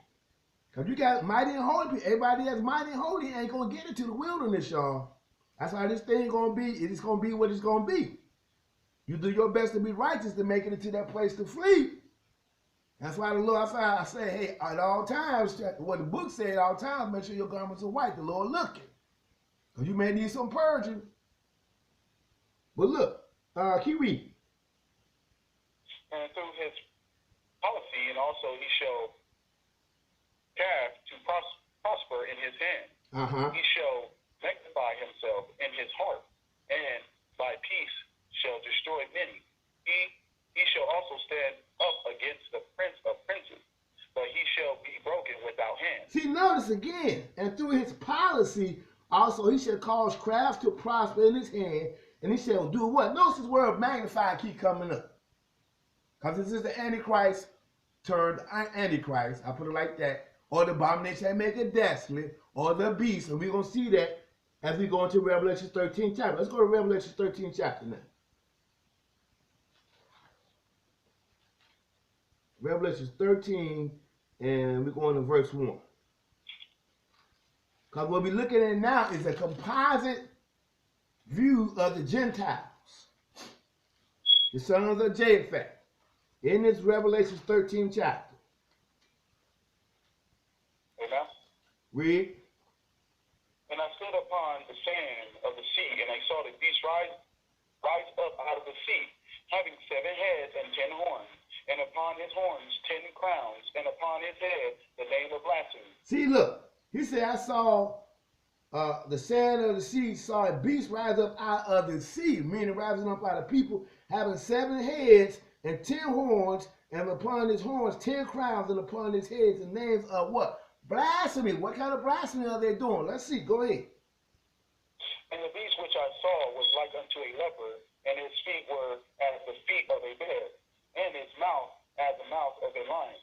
Because you got mighty and holy people. Everybody that's mighty and holy ain't going to get into the wilderness, y'all. That's how this thing going to be. It's going to be what it's going to be. You do your best to be righteous to make it into that place to flee. That's why the Lord, I say, hey, at all times, what the book said at all times, make sure your garments are white, the Lord looking. Because you may need some purging. But look, keep reading. And through his policy, and also he shall have to prosper in his hand. Uh-huh. He shall magnify himself in his heart, and by peace shall destroy many. He shall also stand up against the prince of princes, but he shall be broken without hands. See, notice again, and through his policy, also he shall cause crafts to prosper in his hand, and he shall do what? Notice this word magnify keep coming up. Because this is the Antichrist turned Antichrist, I put it like that, or the abomination that make it desolate, or the beast, and we're going to see that as we go into Revelation 13 chapter. Let's go to Revelation 13 chapter now. Revelation 13, and we're going to verse 1. Because what we're looking at now is a composite view of the Gentiles, the sons of Japheth, in this Revelation 13 chapter. Amen. Read. And I stood upon the sand of the sea, and I saw the beast rise up out of the sea, having 7 heads and 10 horns, and upon his horns 10 crowns, and upon his head the name of blasphemy. See, look, he said, I saw the sand of the sea saw a beast rise up out of the sea, meaning rising up out of people, having 7 heads and 10 horns, and upon his horns 10 crowns, and upon his heads the names of what? Blasphemy. What kind of blasphemy are they doing? Let's see. Go ahead. And the beast which I saw was like unto a leopard, and his feet were as the feet of a bear, and his mouth as the mouth of a lion.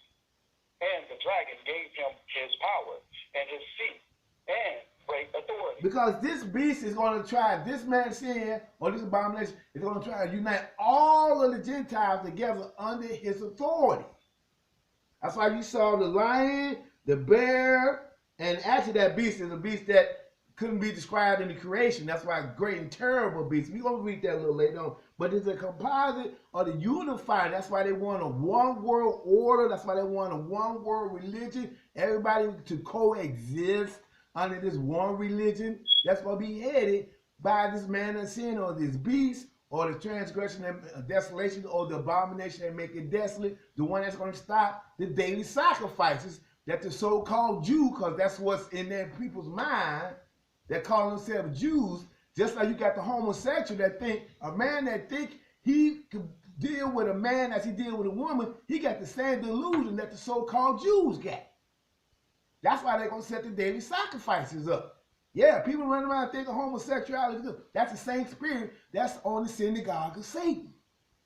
And the dragon gave him his power, and his seat, and great authority. Because this beast is going to try, this man's sin, or this abomination, is going to try to unite all of the Gentiles together under his authority. That's why you saw the lion, the bear, and actually that beast is a beast that couldn't be described in the creation. That's why great and terrible beast. We're going to read that a little later on. But it's a composite of the unified. That's why they want a one world order. That's why they want a one world religion. Everybody to coexist under this one religion. That's going to be headed by this man of sin, or this beast, or the transgression and desolation, or the abomination that make it desolate. The one that's going to stop the daily sacrifices that the so-called Jew, because that's what's in their people's mind, that call themselves Jews, just like you got the homosexual that think, a man that think he could deal with a man as he deal with a woman, he got the same delusion that the so-called Jews got. That's why they're going to set the daily sacrifices up. Yeah, people running around thinking homosexuality is good. That's the same spirit that's on the synagogue of Satan.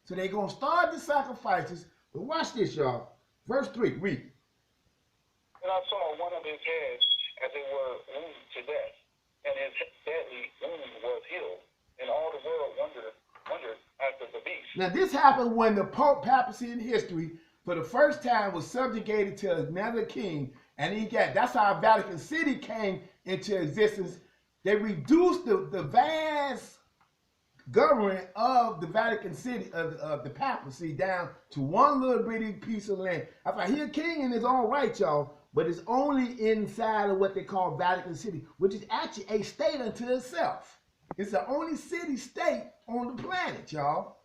So they're going to start the sacrifices. But watch this, y'all. Verse 3, read. And I saw one of his heads as it were wounded to death, and his deadly wound was healed, and all the world wondered after the beast. Now this happened when the Pope papacy in history for the first time was subjugated to another king, and that's how Vatican City came into existence. They reduced the vast government of the Vatican City, of the papacy, down to one little bitty piece of land. I thought he a king in his own right, y'all, but it's only inside of what they call Vatican City, which is actually a state unto itself. It's the only city-state on the planet, y'all.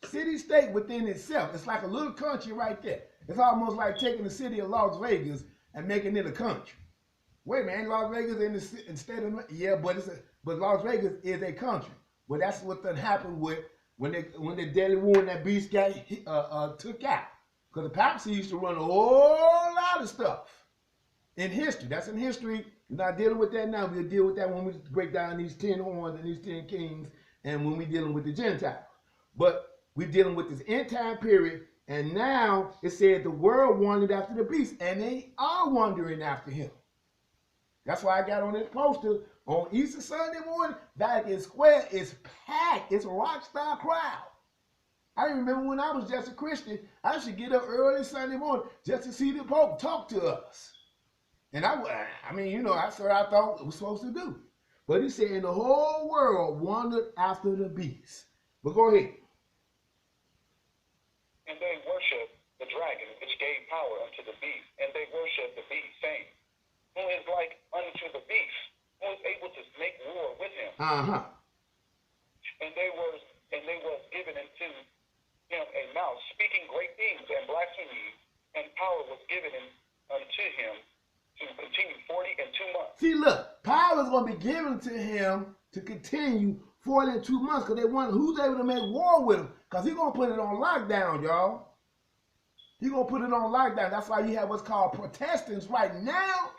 City-state within itself. It's like a little country right there. It's almost like taking the city of Las Vegas and making it a country. Wait, man, Las Vegas in the state of, yeah, but Las Vegas is a country. Well, that's what done happened with when the deadly wound that beast got took out. Because the papacy used to run a whole lot of stuff in history. That's in history. We're not dealing with that now. We'll deal with that when we break down these 10 horns and these 10 kings, and when we're dealing with the Gentiles. But we're dealing with this end time period, and now it said the world wandered after the beast, and they are wandering after him. That's why I got on this poster on Easter Sunday morning. Vatican Square is packed. It's a rock star crowd. I remember when I was just a Christian, I should get up early Sunday morning just to see the Pope talk to us. And I mean, you know, that's what I thought it was supposed to do. But he said, and the whole world wandered after the beast. But go ahead. And they worshiped the dragon, which gave power unto the beast. And they worshiped the beast, saying, who is like unto the beast, who is able to make war with him. And they was given into him a mouth, speaking great things and blasphemies, and power was given unto him to continue 40 and 2 months. See, look, power is going to be given to him to continue 40 and 2 months, because they wonder who's able to make war with him, because he's going to put it on lockdown, y'all. He's going to put it on lockdown. That's why you have what's called Protestants right now.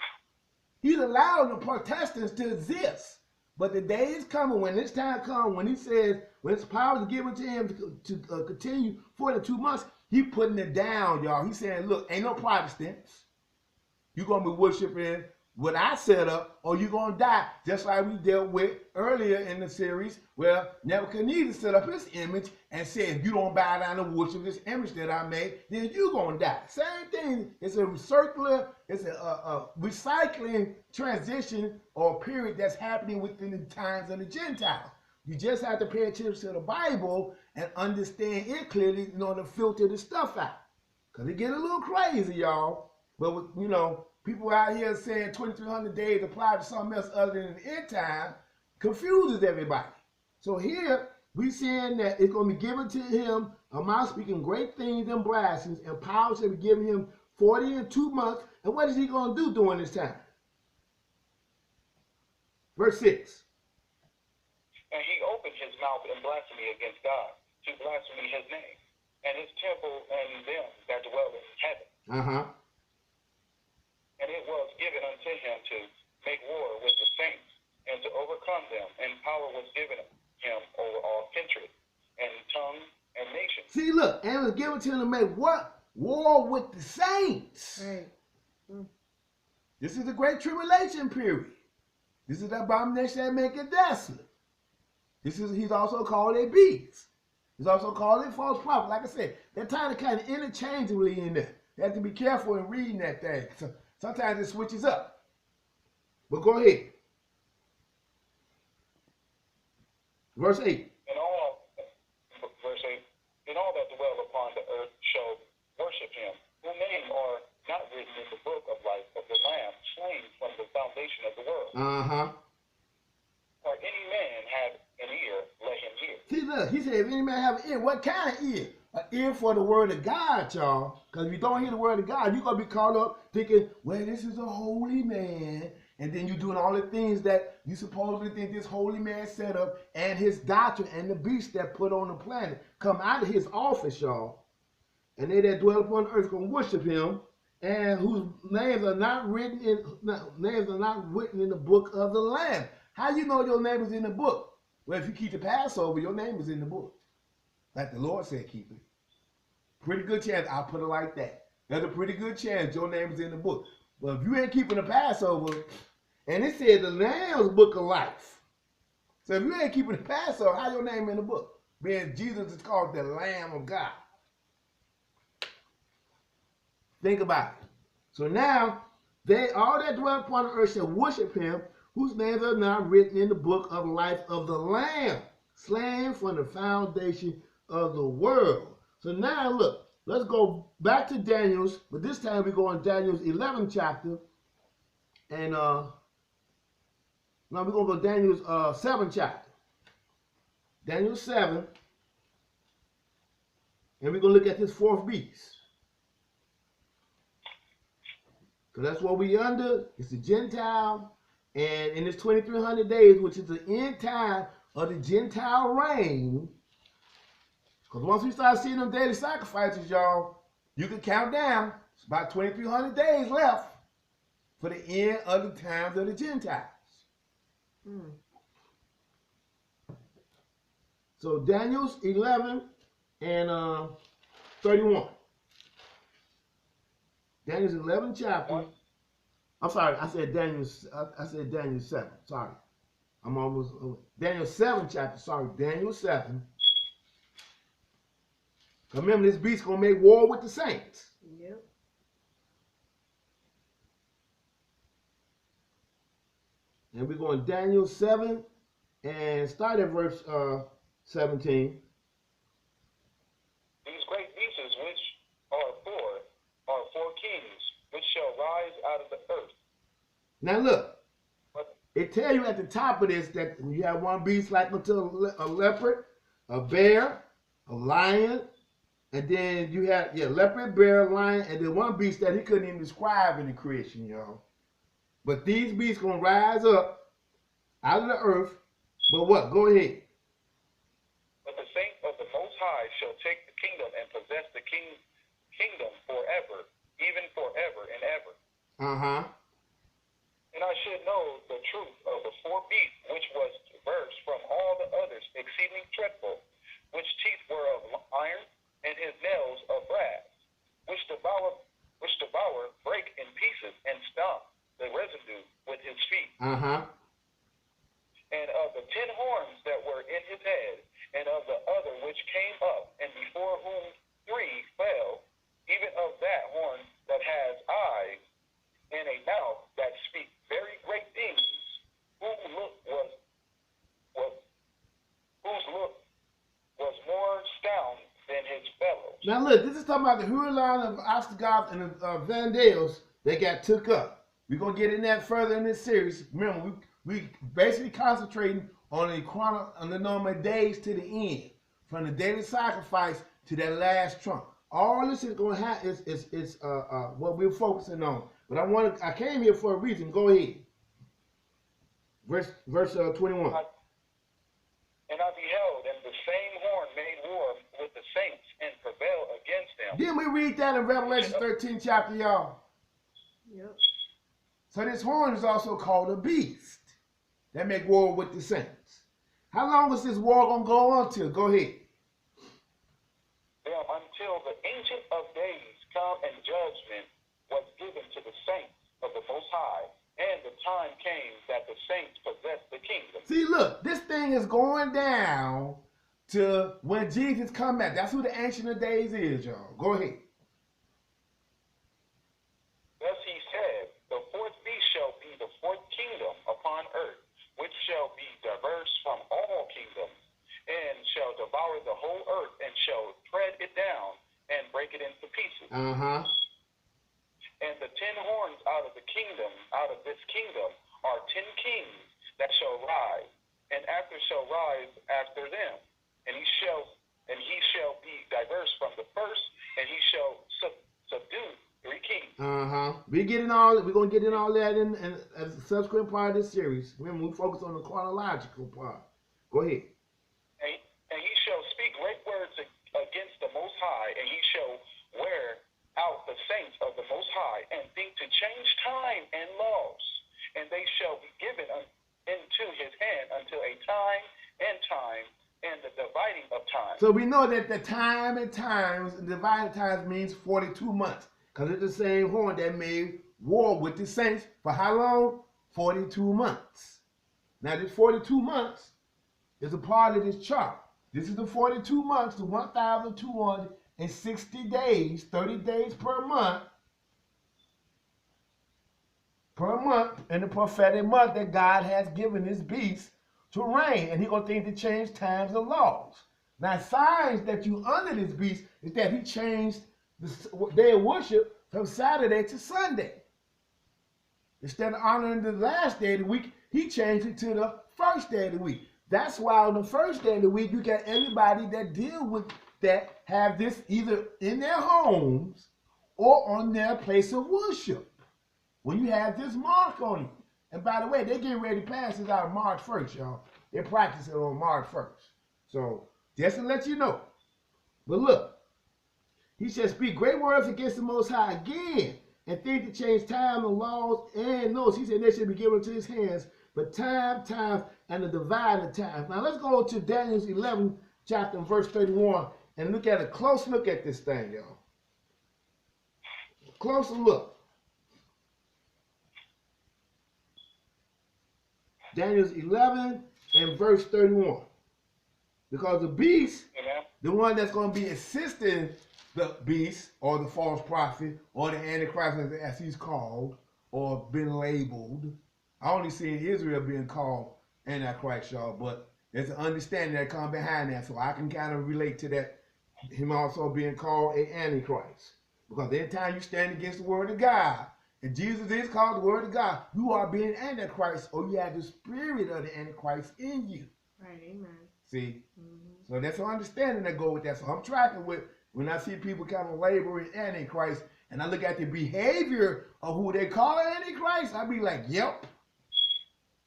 He's allowing the Protestants to exist. But the day is coming, when this time comes, when he says, when his power is given to him to continue 42 months, he's putting it down, y'all. He's saying, look, ain't no Protestants. You're going to be worshiping what I set up, or you're going to die, just like we dealt with earlier in the series, where Nebuchadnezzar set up his image and said, if you don't bow down and worship this image that I made, then you're going to die. Same thing. It's a circular, it's a recycling transition or period that's happening within the times of the Gentiles. You just have to pay attention to the Bible and understand it clearly in order to filter the stuff out. Because it get a little crazy, y'all. But, you know, people out here saying 2,300 days apply to something else other than the end time confuses everybody. So here, we seeing that it's going to be given to him a mouth speaking great things and blasphemies, and power shall be given him 40 and 2 months. And what is he going to do during this time? Verse 6. And he opened his mouth in blasphemy against God, to blaspheme his name, and his temple, and them that dwell in heaven. Uh-huh. And it was given unto him to make war with the saints, and to overcome them, and power was given him over all kindred, and tongue, and nation. See, look, and it was given to him to make what? War with the saints. Right. This is the great tribulation period. This is the abomination that make it desolate. He's also called a beast. He's also called a false prophet. Like I said, they're tied kind of interchangeably in there. You have to be careful in reading that thing. So sometimes it switches up. But go ahead. Verse 8. Verse 8, and all that dwell upon the earth shall worship him, whose name are not written in the book of life of the Lamb, slain from the foundation of the world. Uh-huh. Or any man have an ear, let him hear. See, look, he said, if any man have an ear, what kind of ear? An ear for the word of God, y'all. Because if you don't hear the word of God, you're going to be caught up thinking, well, this is a holy man. And then you're doing all the things that you supposedly think this holy man set up, and his doctrine and the beast that put on the planet come out of his office, y'all. And they that dwell upon the earth going to worship him, and whose names are not written in the book of the Lamb. How you know your name is in the book? Well, if you keep the Passover, your name is in the book. Like the Lord said, keep it. Pretty good chance, I'll put it like that. There's a pretty good chance your name is in the book. But if you ain't keeping the Passover, and it said the Lamb's book of life. So if you ain't keeping the Passover, how your name in the book? Being Jesus is called the Lamb of God. Think about it. So now, all that dwell upon the earth shall worship him, whose names are not written in the book of life of the Lamb, slain from the foundation of the world. So now, look, let's go back to Daniel's, but this time we go in Daniel's 11th chapter, and now we're going to go Daniel's 7th chapter. Daniel 7, and we're going to look at this fourth beast. So that's what we under. It's the Gentile. And in this 2300 days, which is the end time of the Gentile reign, because once we start seeing them daily sacrifices, y'all, you can count down. It's about 2300 days left for the end of the times of the Gentiles. So Daniel's 11 and 31. Daniel's 11th chapter. I'm sorry, I said Daniel 7. Sorry. I'm almost Daniel 7 chapter. Sorry, Daniel 7. Remember, this beast gonna make war with the saints. Yep. And we're going Daniel 7 and start at verse 17. These great beasts which are four kings, which shall rise out of the earth. Now look, it tell you at the top of this that you have one beast like unto a leopard, a bear, a lion, and then you have leopard, bear, lion, and then one beast that he couldn't even describe in the creation, y'all. But these beasts gonna rise up out of the earth. But what? Go ahead. But the saints of the Most High shall take the kingdom and possess the kingdom forever, even forever and ever. And I should know the truth of the four beasts, which was diverse from all the others, exceeding dreadful, which teeth were of iron, and his nails of brass, which devour, break in pieces, and stomp the residue with his feet. And of the 10 horns that were in his head, and of the other which came up, and before whom 3 fell, even of that horn that has eyes, and a mouth that speaks very great things, whose look was more stout than his fellows. Now look, this is talking about the Hurlan of Ostrogoth and the Vandals that got took up. We're going to get in that further in this series. Remember, we basically concentrating on the normal days to the end, from the daily sacrifice to that last trump. All this is going to happen is what we're focusing on. But I came here for a reason. Go ahead. Verse 21. And I beheld, and the same horn made war with the saints and prevailed against them. Didn't we read that in Revelation 13 chapter, y'all? Yep. So this horn is also called a beast that make war with the saints. How long is this war going to go on till? Go ahead. Until the Ancient of Days come and judgment was given to the saints of the Most High, and the time came that the saints possessed the kingdom. See, look, this thing is going down to when Jesus come back. That's who the Ancient of Days is, y'all. Go ahead. Thus he said, the fourth beast shall be the fourth kingdom upon earth, which shall be diverse from all kingdoms, and shall devour the whole earth, and shall tread it down, and break it into pieces. And the 10 horns out of this kingdom, are 10 kings that shall rise, and after shall rise after them, and he shall be diverse from the first, and he shall subdue 3 kings. We're gonna get in all that in as a subsequent part of this series. Remember, we focus on the chronological part. Go ahead. And he shall speak great words against the Most High, and he shall wear out the saints of the Most High, and think to change time and laws, and they shall be given into his hand until a time, and the dividing of time. So we know that the time and times, divided times means 42 months, because it's the same horn that made war with the saints for how long? 42 months. Now this 42 months is a part of this chart. This is the 42 months, the 1,260 days, 30 days per month, in the prophetic month that God has given this beast to reign. And he's going to think to change times and laws. Now, signs that you under this beast is that he changed the day of worship from Saturday to Sunday. Instead of honoring the last day of the week, he changed it to the first day of the week. That's why on the first day of the week, you got everybody that deal with that have this either in their homes or on their place of worship. When you have this mark on it. And by the way, they're getting ready to pass this out March 1st, y'all. They're practicing on March 1st. So, just to let you know. But look, he shall speak great words against the Most High again, and think to change time and laws and laws. He said they should be given to his hands, but time, and the divided time. Now let's go to Daniel's 11 chapter and verse 31 and look at a close look at this thing, y'all. Closer look. Daniel's 11 and verse 31. Because the beast, the one that's going to be assisting the beast or the false prophet or the Antichrist as he's called or been labeled. I only see Israel being called Antichrist, y'all, but there's an understanding that comes behind that, so I can kind of relate to that, him also being called an Antichrist. Because anytime you stand against the word of God, and Jesus is called the word of God, you are being Antichrist, or you have the spirit of the Antichrist in you. Right, amen. See? So that's an understanding that go with that. So I'm tracking with, when I see people kind of laboring Antichrist, and I look at the behavior of who they call Antichrist, I be like, yep.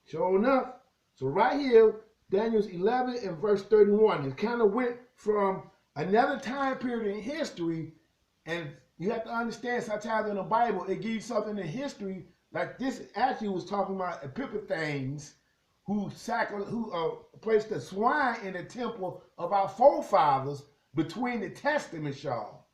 Sure enough. So right here, Daniel's 11 and verse 31, it kind of went from another time period in history, and you have to understand sometimes in the Bible, it gives you something in history, like this actually was talking about Epiphanes, who placed the swine in the temple of our forefathers between the testaments, y'all.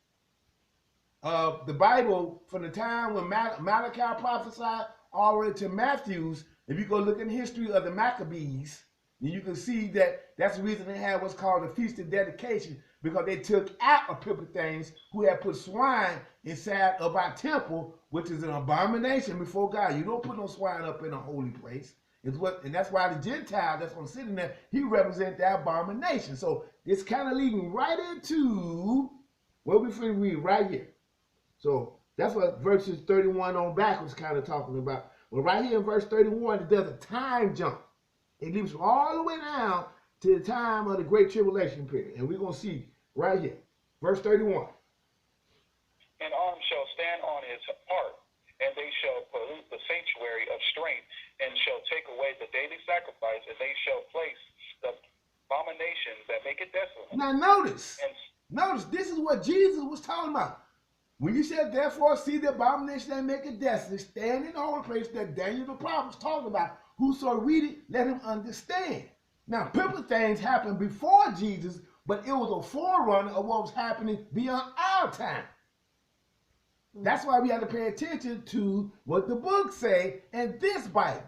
The Bible, from the time when Malachi prophesied all the way to Matthew's, if you go look in the history of the Maccabees, then you can see that that's the reason they had what's called the Feast of Dedication, because they took out Epiphanes, who had put swine inside of our temple, which is an abomination before God. You don't put no swine up in a holy place. And that's why the Gentile that's on sitting there, he represents that abomination. So it's kind of leading right into what we're going to read right here. So that's what verses 31 on back was kind of talking about. But right here in verse 31, it does a time jump. It leaps all the way down to the time of the Great Tribulation period. And we're going to see right here. Verse 31. An arm shall stand on his heart, and they shall pollute the sanctuary of strength, and shall take away the daily sacrifice, and they shall place the abominations that make it desolate. Now notice, And this is what Jesus was talking about. When you said, therefore, see the abomination that make it desolate, stand in the holy place that Daniel the prophet was talking about. Whoso read it, let him understand. Now, pivotal things happened before Jesus, but it was a forerunner of what was happening beyond our time. That's why we have to pay attention to what the books say in this Bible.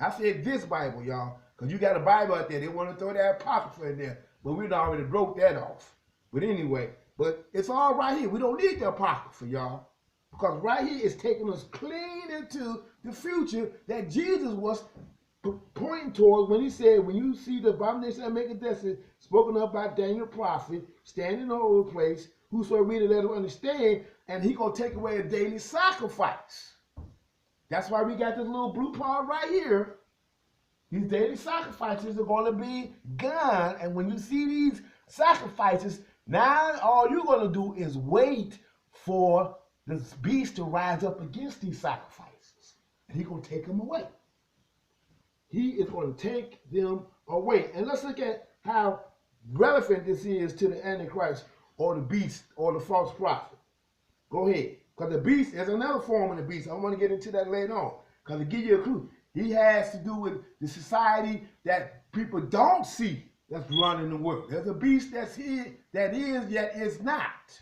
I said this Bible, y'all, because you got a Bible out there. They want to throw that Apocrypha in there, but we already broke that off. But anyway, but it's all right here. We don't need the Apocrypha, y'all, because right here is taking us clean into the future that Jesus was pointing towards when he said, when you see the abomination that make it desolate, spoken of by Daniel the prophet, stand in the holy place, whosoever read it, let him understand, and he gonna take away a daily sacrifice. That's why we got this little blue part right here. These daily sacrifices are gonna be gone, and when you see these sacrifices, now all you're gonna do is wait for this beast to rise up against these sacrifices, and he's gonna take them away. He is going to take them away. And let's look at how relevant this is to the Antichrist or the beast or the false prophet. Go ahead. Because the beast is another form of the beast. I want to get into that later on. Because to give you a clue, he has to do with the society that people don't see that's running the world. There's a beast that's here that is yet is not.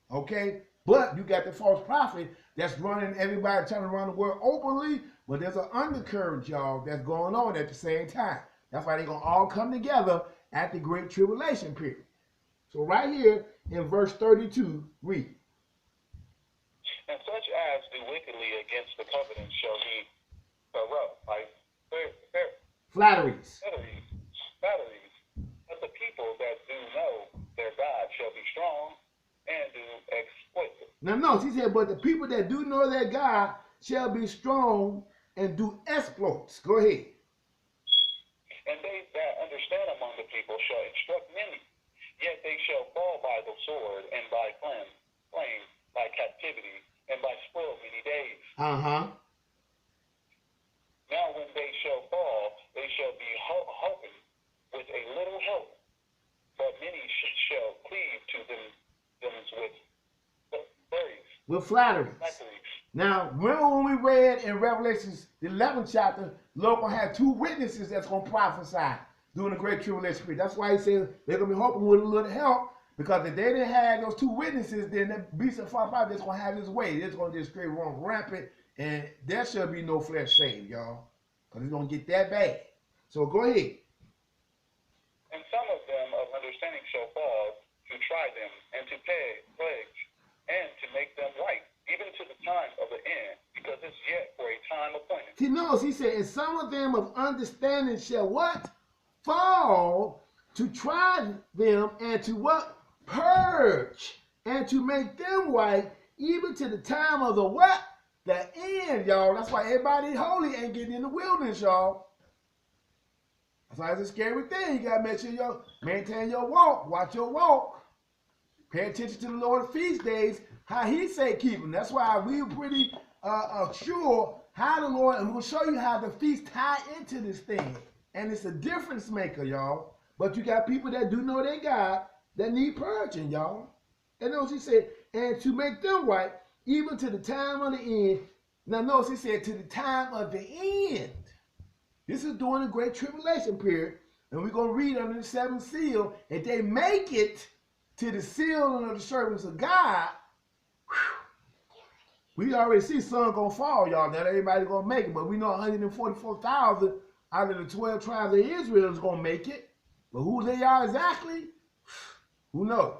Okay? But you got the false prophet that's running everybody trying to run the world openly, but there's an undercurrent, y'all, that's going on at the same time. That's why they're going to all come together at the Great Tribulation period. So right here in verse 32, read. And such as do wickedly against the covenant shall he corrupt by Flatteries. flatteries. But the people that do know their God shall be strong and do exploit. Now notice, he said, but the people that do know their God shall be strong and do exploits. Go ahead. And they that understand among the people shall instruct many, yet they shall fall by the sword and by flame, by captivity, and by spoil many days. Now when they shall fall, they shall be hoping with a little help, but many shall cleave to them with flatteries. Now, remember when we read in Revelation, the 11th chapter, the Lord going to have two witnesses that's going to prophesy during the Great Tribulation period. That's why he says they're going to be hoping with a little help, because if they didn't have those two witnesses, then the beast of false prophet is going to have his way. It's going to just straight run rampant, and there shall be no flesh saved, y'all, because it's going to get that bad. So go ahead. And some of them of understanding shall fall to try them, and to plague, and to make them right, even to the time of the end, because it's yet for a time appointed. He knows, he said, and some of them of understanding shall what? Fall to try them, and to what? Purge, and to make them white, even to the time of the what? The end, y'all. That's why everybody holy ain't getting in the wilderness, y'all. That's why it's a scary thing. You got to make sure you maintain your walk. Watch your walk. Pay attention to the Lord's feast days, how he say keep them. That's why we're pretty sure how the Lord, and we'll show you how the feast tie into this thing. And it's a difference maker, y'all. But you got people that do know their God that need purging, y'all. And notice he said, and to make them white, even to the time of the end. Now notice he said, to the time of the end. This is during the Great Tribulation period. And we're going to read under the seventh seal. If they make it to the sealing of the servants of God, we already see some going to fall, y'all. Not everybody going to make it. But we know 144,000 out of the 12 tribes of Israel is going to make it. But who they are exactly, who knows?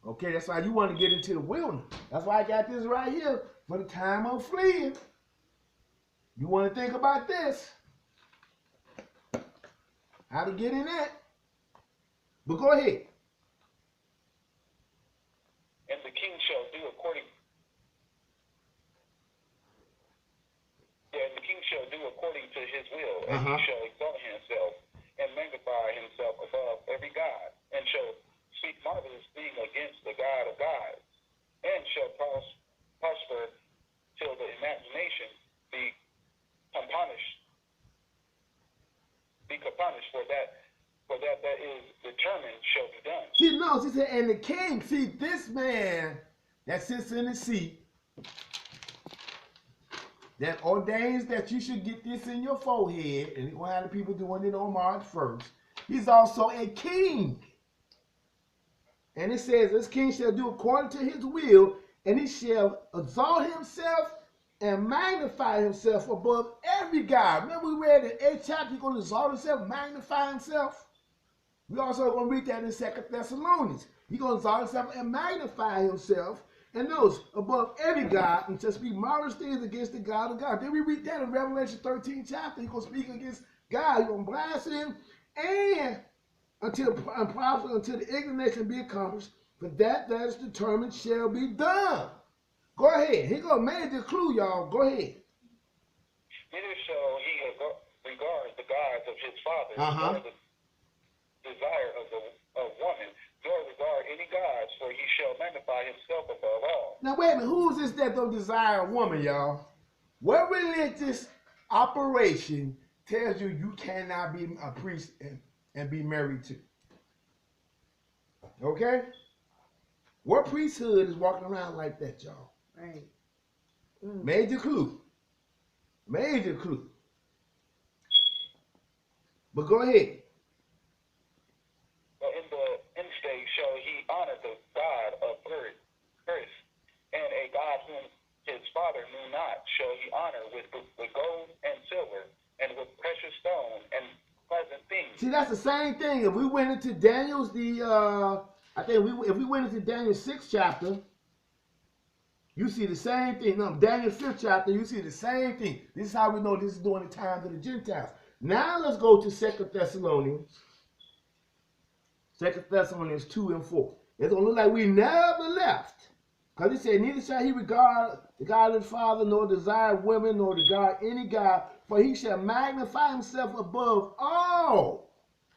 Okay, that's why you want to get into the wilderness. That's why I got this right here for the time of fleeing. You want to think about this. How to get in that. But go ahead. And the king shall do according. Yeah, and the king shall do according to his will, and he shall exalt himself and magnify himself above every god, and shall speak marvelous things against the God of gods, and shall prosper is determined shall be done. See, no, she said, and the king, see, this man that sits in the seat that ordains that you should get this in your forehead, and we'll have the people doing it on March 1st. He's also a king. And it says, this king shall do according to his will, and he shall exalt himself and magnify himself above every God. Remember we read in 8th chapter, he's going to exalt himself, magnify himself. We also going to read that in 2 Thessalonians. He's going to exalt himself and magnify himself. And notice, above every God, and to speak marvelous things against the God of God. Then we read that in Revelation 13 chapter. He's going to speak against God. He's going to blaspheme and until the indignation be accomplished, for that is determined shall be done. Go ahead. He's going to make the clue, y'all. Go ahead. Neither shall he regard the gods of his fathers, nor the desire of woman, nor regard any gods, for he shall magnify himself above all. Now, wait a minute. Who is this that don't desire a woman, y'all? What religious operation tells you you cannot be a priest and be married to? Okay? What priesthood is walking around like that, y'all? Right. Major clue. Major clue. But go ahead. But in the end state shall he honor the God of earth, and a God whom his father knew not shall he honor with gold and silver, and with precious stone and pleasant things. See, that's the same thing. If we went into Daniel's if we went into Daniel's 6th chapter, you see the same thing. No, Daniel's 5th chapter, you see the same thing. This is how we know this is during the times of the Gentiles. Now let's go to 2 Thessalonians. 2 Thessalonians 2 and 4. It's going to look like we never left. Because he said, neither shall he regard the God of his father, nor desire women, nor regard any God, for he shall magnify himself above all.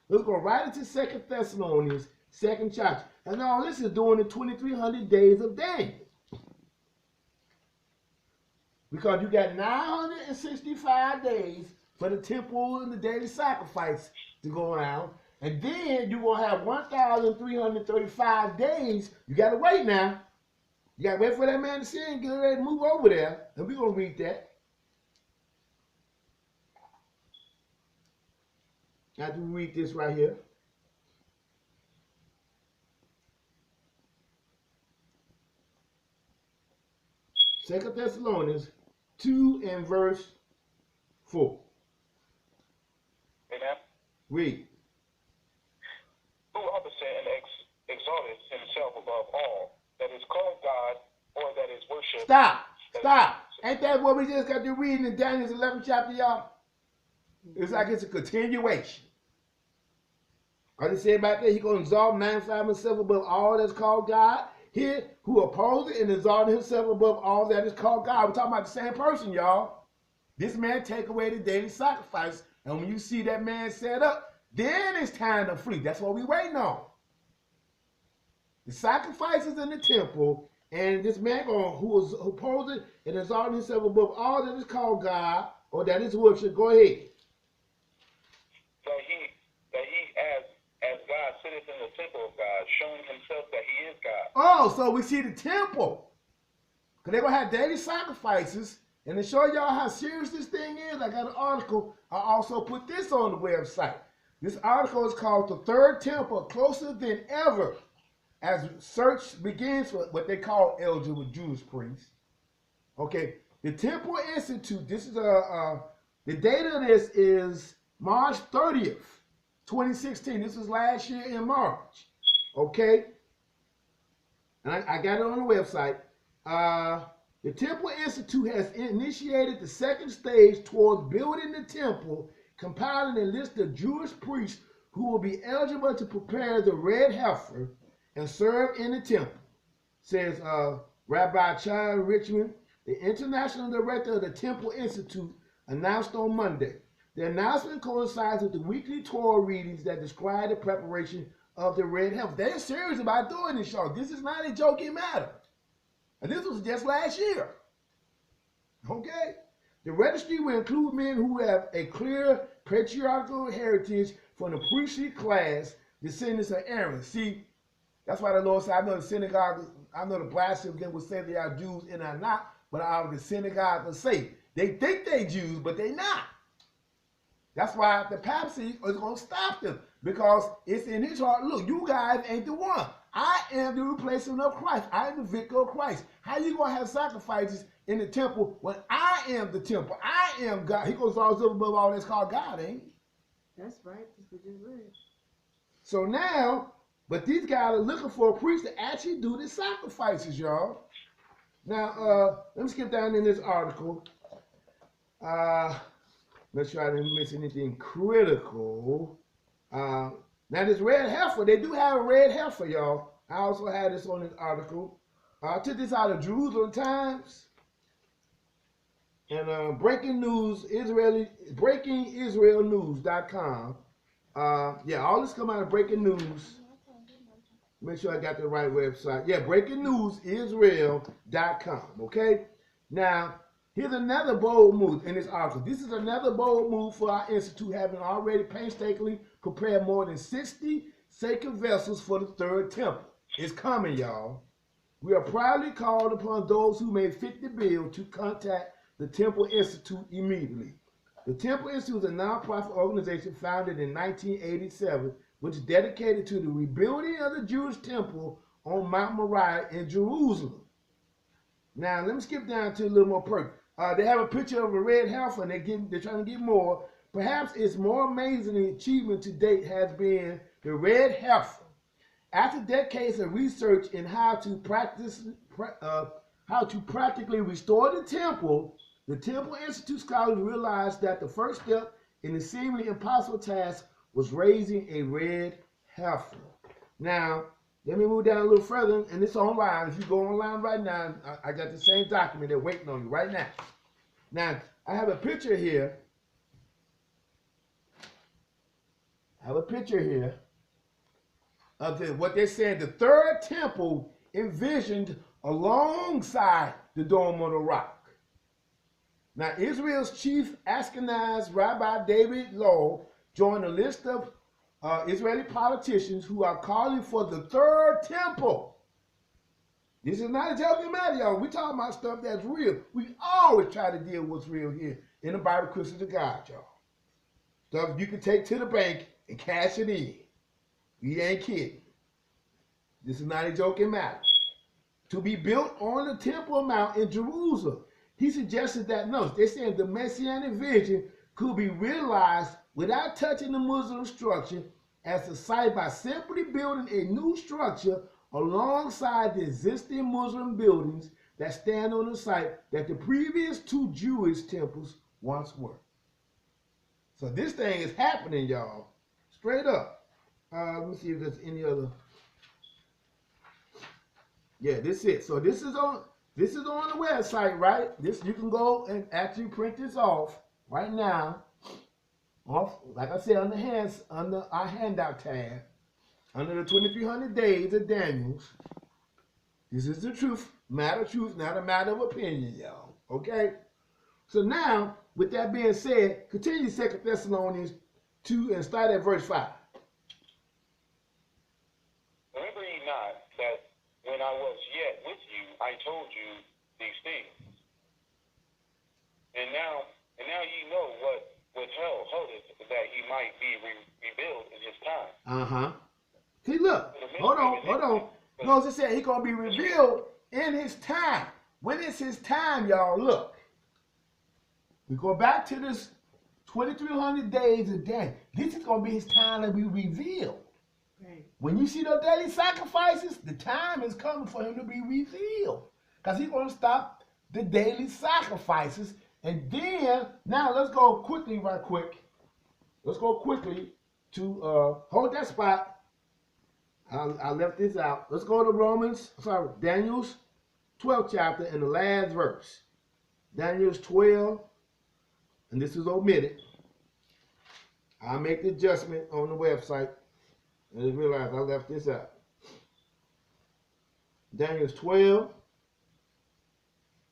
Let's go right into 2 Thessalonians, 2nd chapter. And all this is during the 2300 days of Daniel. Because you got 965 days for the temple and the daily sacrifice to go around. And then you're going to have 1,335 days. You got to wait now. You got to wait for that man to sin and get ready to move over there. And we're going to read that. After we read this right here. Second Thessalonians 2 and verse 4. Amen. Read. Who other sin exalteth himself above all, that is called God, or that is worshipped. Stop. Ain't that what we just got to read in Daniel's 11th chapter, y'all? It's like it's a continuation. Like I said back there, he's going to exalt and magnify himself above all that's called God. Here, who opposes it and exalted himself above all that is called God. We're talking about the same person, y'all. This man take away the daily sacrifice. And when you see that man set up, then it's time to flee. That's what we're waiting on. The sacrifices in the temple, and this man who opposes it and exalted himself above all that is called God, or that is worship. Go ahead. That he as God sitteth in the temple of God, showing himself that he is God. Oh, so we see the temple. Because they're going to have daily sacrifices. And to show y'all how serious this thing is, I got an article. I also put this on the website. This article is called The Third Temple, Closer Than Ever, as search begins for what they call eligible Jewish priests. Okay, the Temple Institute, this is the date of this is March 30th, 2016. This was last year in March. Okay, and I got it on the website. The Temple Institute has initiated the second stage towards building the temple, compiling a list of Jewish priests who will be eligible to prepare the red heifer and serve in the temple, says Rabbi Chad Richmond, the international director of the Temple Institute, announced on Monday. The announcement coincides with the weekly Torah readings that describe the preparation of the red heifer. They're serious about doing this, y'all. This is not a joking matter. And this was just last year. Okay? The registry will include men who have a clear patriarchal heritage from the priestly class, descendants of Aaron. See, that's why the Lord said, I know the synagogue, I know the blasphemers will say they are Jews and are not, but are the synagogue of Satan. They think they Jews, but they not. That's why the papacy is going to stop them, because it's in his heart, look, you guys ain't the one. I am the replacement of Christ. I am the vicar of Christ. How you going to have sacrifices in the temple when I am the temple? I am God. He goes all above all that's called God, ain't he? That's right. That's what you read. So now, but these guys are looking for a priest to actually do the sacrifices, y'all. Now, let me skip down in this article. Make sure I didn't miss anything critical. Now, this red heifer, they do have a red heifer, y'all. I also had this on this article. I took this out of Jerusalem Times. And breaking news, breakingisraelnews.com. Yeah, all this come out of Breaking News. Make sure I got the right website. Yeah, breakingnewsisrael.com. Okay? Now, here's another bold move in this article. This is another bold move for our institute, having already painstakingly prepared more than 60 sacred vessels for the third temple. It's coming, y'all. We are proudly called upon those who may fit the bill to contact the Temple Institute immediately. The Temple Institute is a nonprofit organization founded in 1987, which is dedicated to the rebuilding of the Jewish temple on Mount Moriah in Jerusalem. Now, let me skip down to a little more perk. They have a picture of a red heifer, and they're trying to get more. Perhaps its more amazing achievement to date has been the red heifer. After decades of research in how to practically restore the Temple Institute scholars realized that the first step in the seemingly impossible task was raising a red heifer. Now, let me move down a little further, and it's online. If you go online right now, I got the same document. They're waiting on you right now. Now, I have a picture here. Of what they said the third temple envisioned alongside the Dome of the Rock. Now, Israel's chief Ashkenaz Rabbi David Low joined a list of Israeli politicians who are calling for the third temple. This is not a joking matter, y'all. We talking about stuff that's real. We always try to deal with what's real here in the Bible Christians of God, y'all. Stuff you can take to the bank and cash it in. We ain't kidding. This is not a joking matter. To be built on the Temple Mount in Jerusalem. He suggested that, no, they're saying the Messianic vision could be realized without touching the Muslim structure as a site by simply building a new structure alongside the existing Muslim buildings that stand on the site that the previous two Jewish temples once were. So this thing is happening, y'all. Straight up. Let me see if there's any other. Yeah, this is it. So this is on the website, right? This you can go and actually print this off right now. Off, like I said, under our handout tab, under the 2300 days of Daniel's. This is the truth, matter of truth, not a matter of opinion, y'all. Okay? So now, with that being said, continue 2 Thessalonians 2 and start at verse 5. Remember ye not that when I was yet with you, I told you these things. And now ye know what withholdeth that he might be revealed in his time. See, look, hold on. Moses said he's going to be revealed in his time. When is his time, y'all? Look. We go back to this 2300 days a day. This is going to be his time to be revealed. Right. When you see those daily sacrifices, the time is coming for him to be revealed. Because he's going to stop the daily sacrifices. And then, now let's go quickly, right quick. Let's go quickly to, hold that spot. I left this out. Let's go to Daniel's 12th chapter and the last verse. Daniel's 12, and this is omitted. I'll make the adjustment on the website. I just realized I left this out. Daniel's 12.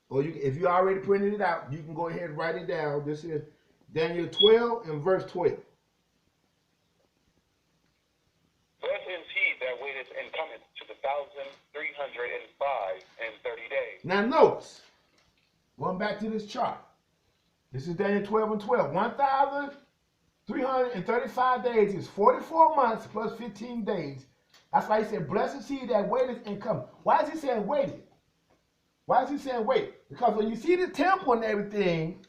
Or if you already printed it out, you can go ahead and write it down. This is Daniel 12 and verse 12. is he that waiteth and cometh to the 1,305 and 30 days. Now notice, going back to this chart. This is Daniel 12 and 12. 1,335 days is 44 months plus 15 days. That's why he said, blessed is he that waiteth and cometh. Why is he saying waited? Why is he saying wait? Because when you see the temple and everything,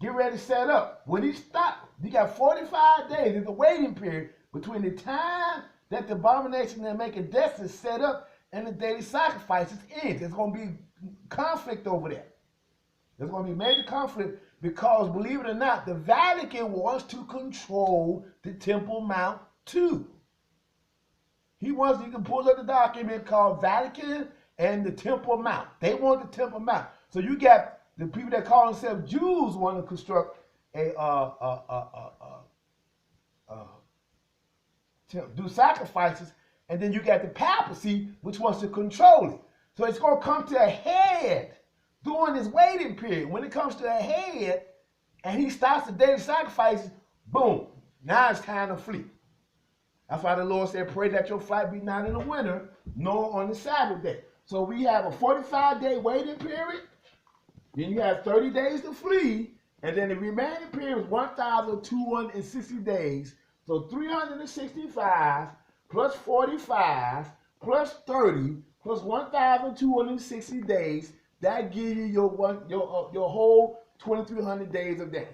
get ready to set up. When he stopped, you got 45 days. There's a waiting period between the time that the abomination and making death is set up and the daily sacrifices end. There's going to be conflict over there. There's going to be major conflict because, believe it or not, the Vatican wants to control the Temple Mount too. You can pull up the document called Vatican and the Temple Mount. They want the Temple Mount. So you got the people that call themselves Jews want to construct do sacrifices, and then you got the papacy which wants to control it. So it's going to come to a head during this waiting period. When it comes to a head, and he starts the daily sacrifices, boom, now it's time to flee. That's why the Lord said, pray that your flight be not in the winter, nor on the Sabbath day. So we have a 45-day waiting period. Then you have 30 days to flee. And then the remaining period is 1,260 days. So 365 plus 45 plus 30 plus 1,260 days. That gives you your whole 2,300 days of day.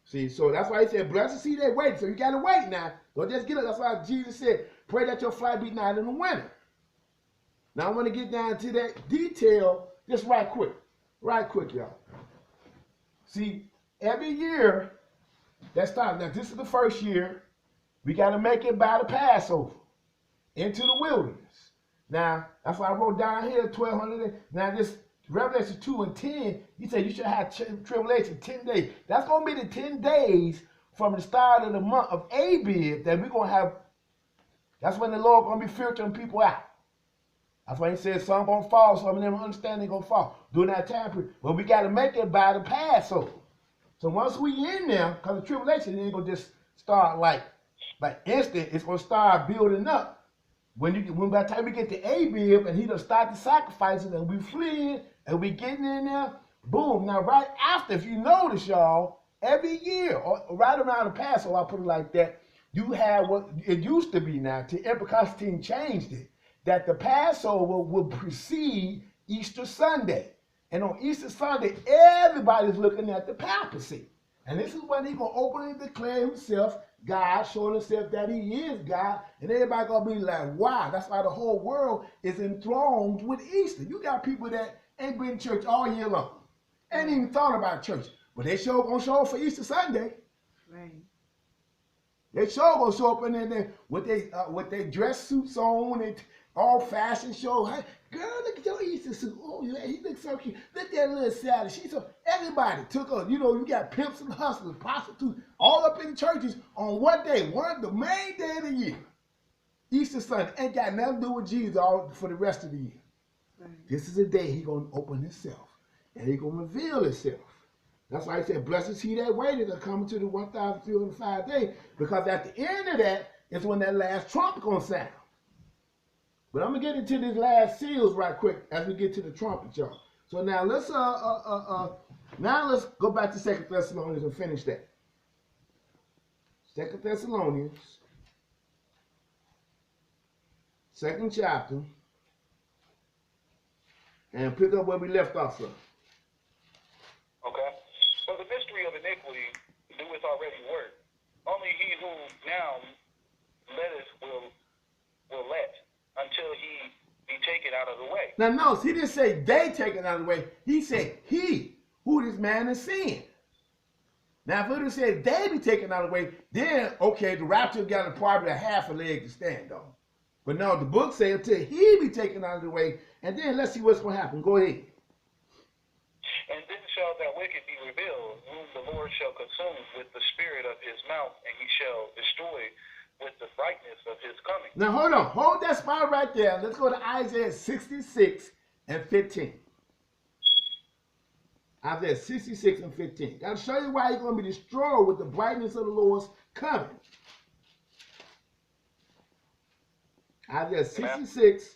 See, so that's why he said, blessed is he that wait. So you got to wait now. Don't just get up. That's why Jesus said, pray that your flight be not in the winter. Now I want to get down to that detail just right quick. Right quick, y'all. See, every year that starts, now this is the first year, we got to make it by the Passover into the wilderness. Now, that's why I wrote down here 1,200. Now this Revelation 2 and 10, he said you should have tribulation 10 days. That's going to be the 10 days from the start of the month of Abib that we're going to have. That's when the Lord going to be filtering people out. That's why he said some going to fall, some of them understanding going to fall during that time period. But we got to make it by the Passover. So once we in there, because the tribulation ain't going to just start like instant. It's going to start building up. When by the time we get to Abib and he done start the sacrifices and we fleeing and we getting in there, boom. Now right after, if you notice, y'all, every year, or right around the Passover, I'll put it like that, you have what it used to be now, till Emperor Constantine changed it, that the Passover will precede Easter Sunday. And on Easter Sunday, everybody's looking at the papacy. And this is when he's going to openly declare himself God, showing himself that he is God. And everybody going to be like, wow. That's why the whole world is enthroned with Easter. You got people that ain't been to church all year long. Ain't even thought about church. But they sure going to show up for Easter Sunday. Right. They sure going to show up in there with their dress suits on and all fashion show. Hey, girl, look at your Easter suit. Oh, yeah, he looks so cute. Look at that little Sally. She's so, everybody took her. You know, you got pimps and hustlers, prostitutes, all up in churches on what day? The main day of the year. Easter Sunday. Ain't got nothing to do with Jesus all for the rest of the year. Right. This is the day he's going to open himself. And he's going to reveal himself. That's why he said, blessed is he that waited to come to the 1,305 days. Because at the end of that is when that last trump going to sound. But I'm going to get into these last seals right quick as we get to the trumpet, y'all. So now let's go back to 2 Thessalonians and finish that. 2 Thessalonians, 2nd chapter, and pick up where we left off from. Okay. For the mystery of iniquity doeth already work. Only he who now letteth will let until he be taken out of the way. Now notice, he didn't say they taken out of the way. He said he, who this man is sin. Now if it would have said they be taken out of the way, then okay, the rapture got probably a half a leg to stand on. But no, the book says until he be taken out of the way, and then let's see what's going to happen. Go ahead. And then shall that wicked be revealed, whom the Lord shall consume with the spirit of his mouth, and he shall destroy with the brightness of his coming. Now hold on. Hold that spot right there. Let's go to Isaiah 66 and 15. Isaiah 66 and 15. Got to show you why he's going to be destroyed with the brightness of the Lord's coming. Isaiah 66,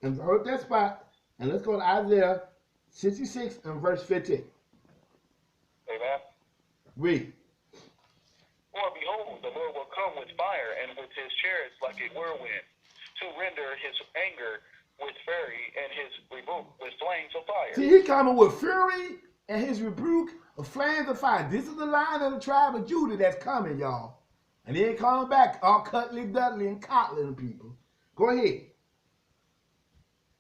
and hold that spot, and let's go to Isaiah 66 and verse 15. Amen. Read. For behold, the Lord will come with fire, and with his chariots like a whirlwind, to render his anger with fury, and his rebuke with flames of fire. See, he coming with fury and his rebuke of flames of fire. This is the line of the tribe of Judah that's coming, y'all. And he ain't coming back all Cutley, Dudley, and Cotlin people. Go ahead.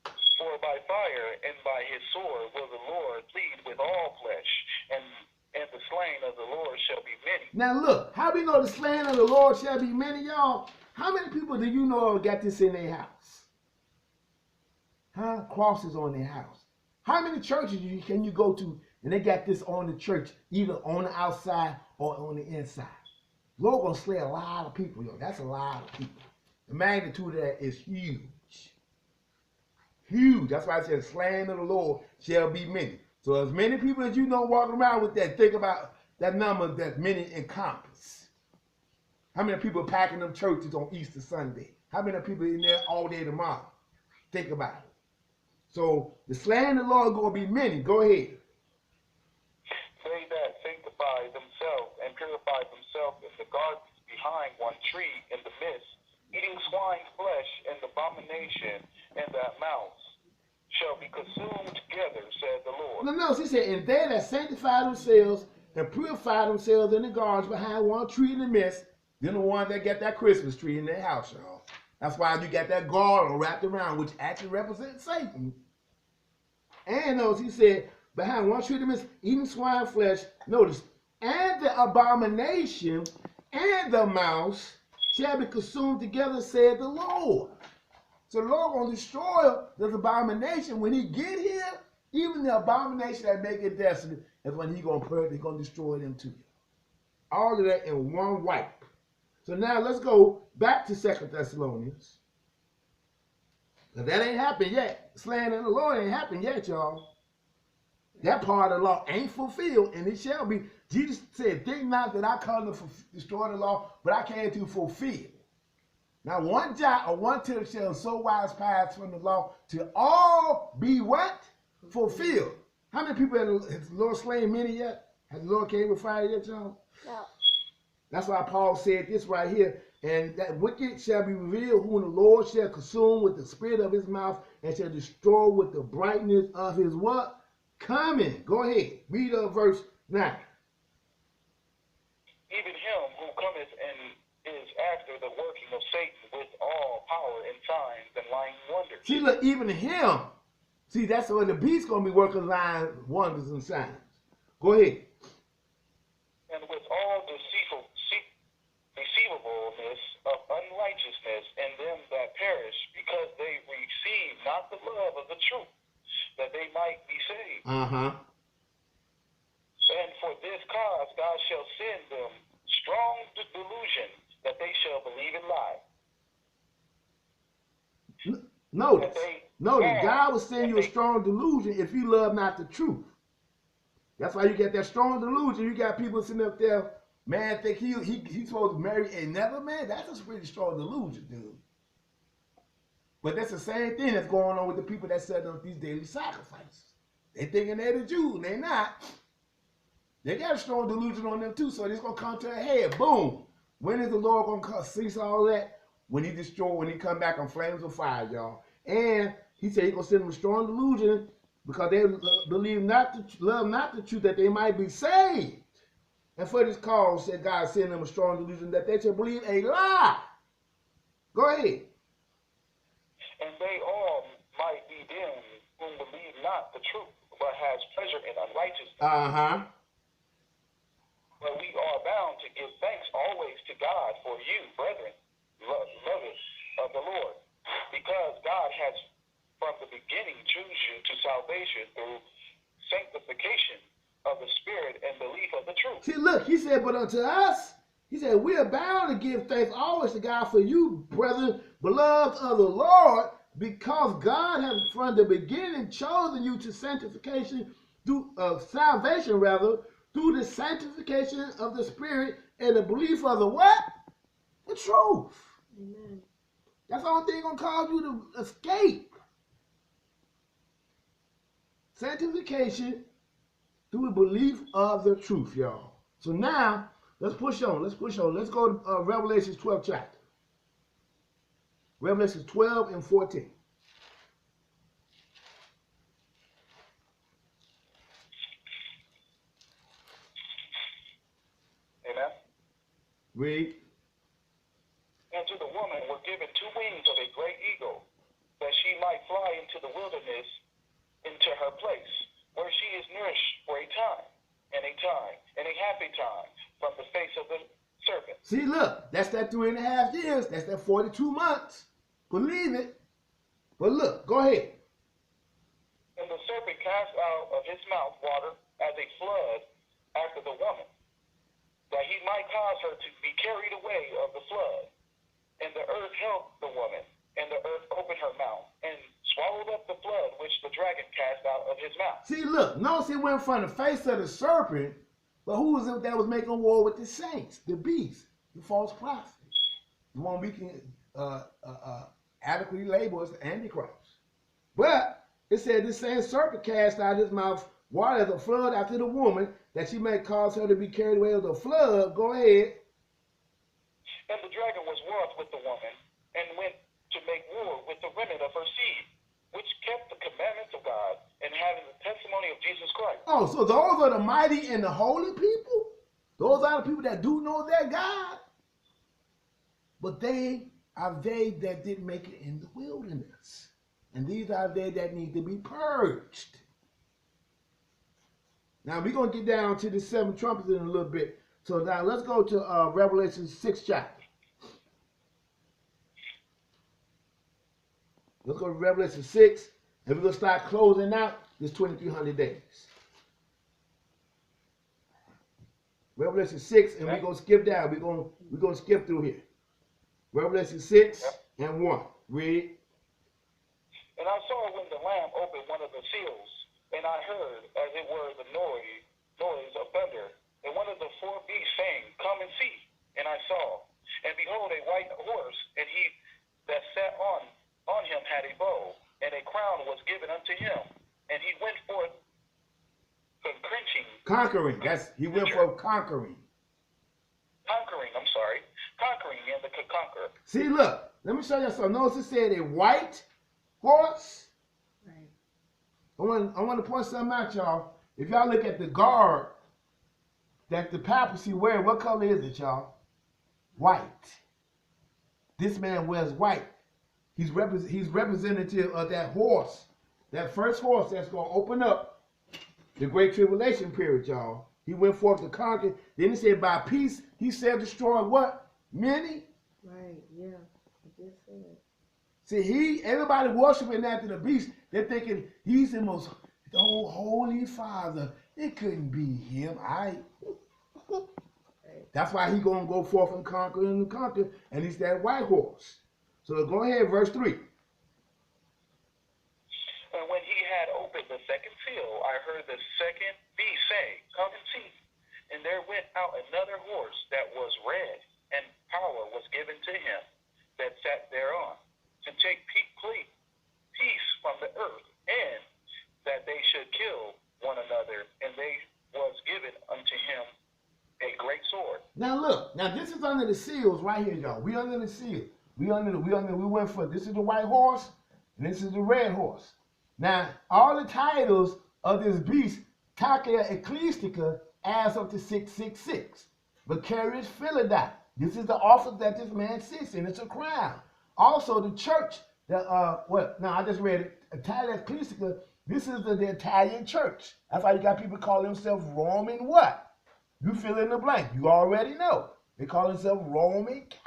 For by fire and by his sword will the Lord plead with all flesh, and the slain of the Lord shall be many. Now look, how we know the slain of the Lord shall be many, y'all? How many people do you know got this in their house? Huh? Crosses on their house. How many churches can you go to and they got this on the church, either on the outside or on the inside? Lord gonna slay a lot of people, yo. That's a lot of people. The magnitude of that is huge. Huge. That's why I said slain of the Lord shall be many. So as many people as you know walking around with that, think about that number that many encompass. How many people packing them churches on Easter Sunday? How many people in there all day tomorrow? Think about it. So the slain of the Lord gonna be many. Go ahead. They that sanctify themselves and purify themselves in the gardens behind one tree in the midst, eating swine's flesh and abomination and that mouse shall be consumed together, said the Lord. No, he said, and they that sanctify themselves and purify themselves in the gardens behind one tree in the midst, then the one that got that Christmas tree in their house, y'all. That's why you got that garland wrapped around, which actually represents Satan. And notice he said, behind one tree in the midst, eating swine flesh, notice, and the abomination and the mouse shall be consumed together, said the Lord. So the Lord gonna destroy this abomination when he get here. Even the abomination that make it desolate is when he gonna destroy them too. All of that in one wipe. So now let's go back to 2 Thessalonians. Because that ain't happened yet. Slaying of the Lord ain't happened yet, y'all. That part of the law ain't fulfilled, and it shall be. Jesus said, think not that I come to destroy the law, but I came to fulfill. Now one jot or one tittle shall so wise pass from the law to all be what? Fulfilled. Has the Lord slain many yet? Has the Lord came with fire yet, y'all? No. That's why Paul said this right here. And that wicked shall be revealed, whom the Lord shall consume with the spirit of his mouth and shall destroy with the brightness of his what? Coming. Go ahead. Read verse 9. Even him who cometh and is after the working of Satan with all power and signs and lying wonders. See, look, even him. See, that's where the beast's going to be working lying wonders and signs. Go ahead. And with all deceivableness of unrighteousness in them that perish, because they receive not the love of the truth, that they might be saved. And for this cause God shall send them strong delusion, that they shall believe in lie. Notice, God will send you a strong delusion if you love not the truth. That's why you get that strong delusion. You got people sitting up there, man, think he's supposed to marry another man. That's a pretty strong delusion, dude. But that's the same thing that's going on with the people that set up these daily sacrifices. They thinking they're the Jews, and they're not. They got a strong delusion on them too, so it's gonna come to a head. Boom. When is the Lord gonna cease all that? When he come back on flames of fire, y'all. And he said he's gonna send them a strong delusion because they love not the truth, that they might be saved. And for this cause, said God send them a strong delusion that they shall believe a lie. Go ahead. And they all might be them whom believe not the truth, but has pleasure in unrighteousness. But we are bound to give thanks always to God for you, brethren, beloved of the Lord, because God has from the beginning chosen you to salvation through sanctification of the Spirit and belief of the truth. See, look, he said, but unto us, he said, we are bound to give thanks always to God for you, brethren, beloved of the Lord, because God has from the beginning chosen you to sanctification, salvation rather, through the sanctification of the Spirit and the belief of the what? The truth. Amen. That's the only thing gonna cause you to escape. Sanctification through the belief of the truth, y'all. So now, let's push on. Let's push on. Let's go to Revelation 12 chapter. Revelation 12 and 14. Amen. Read. And to the woman were given 2 wings of a great eagle, that she might fly into the wilderness, into her place, where she is nourished for a time, and a half a time, from the face of the serpent. See, look, that's that 3.5 years. That's that 42 months. Believe it. But look, go ahead. And the serpent cast out of his mouth water as a flood after the woman, that he might cause her to be carried away of the flood. And the earth helped the woman, and the earth opened her mouth, and swallowed up the flood which the dragon cast out of his mouth. See, look, notice it went from the face of the serpent, but who was it that was making war with the saints? The beast, the false prophet. The one we can adequately label as the Antichrist. But it said the same serpent cast out his mouth water as a flood after the woman, that she may cause her to be carried away with the flood. Go ahead. And the dragon was wroth with the woman, and went to make war with the remnant of her seed, which kept the commandments of God, and having the testimony of Jesus Christ. Oh, so those are the mighty and the holy people? Those are the people that do know their God? But they are they that didn't make it in the wilderness. And these are they that need to be purged. Now, we're going to get down to the 7 trumpets in a little bit. So now let's go to Revelation 6 chapter. Let's go to Revelation 6, and we're going to start closing out this 2,300 days. Revelation 6, and we're going to skip down. We're going to skip through here. Revelation 6 and 1. Read. And I saw when the Lamb opened one of the seals, and I heard, as it were, the noise of thunder, and one of the 4 beasts saying, Come and see. And I saw, and behold, a white horse, and he that sat on him had a bow, and a crown was given unto him, and he went forth conquering. He went for conquering. Conquering and the conquer. See, look, let me show you something. Notice it said a white horse. Right. I want to point something out, y'all. If y'all look at the guard that the papacy wear, what color is it, y'all? White. This man wears white. He's representative of that horse, that first horse that's going to open up the Great Tribulation period, y'all. He went forth to conquer. Then he said, by peace, he said, destroy what? Many? Right, yeah. I just said. See, everybody worshiping after the beast, they're thinking he's the most holy father. It couldn't be him. That's why he's going to go forth and conquer, and he's that white horse. So go ahead, verse 3. And when he had opened the second seal, I heard the second beast say, Come and see. And there went out another horse that was red, and power was given to him that sat thereon, to take peace from the earth, and that they should kill one another, and they was given unto him a great sword. Now look, this is under the seals right here, y'all. We under the seal. We went for, this is the white horse, and this is the red horse. Now, all the titles of this beast, Takia Ecclesiastica, adds up to 666. Vicarious Philadelphia. This is the office that this man sits in. It's a crown. Also, the church, I just read it, Italia Ecclesiastica, this is the Italian church. That's why you got people call themselves Roman what? You fill in the blank. You already know. They call themselves Roman Catholics.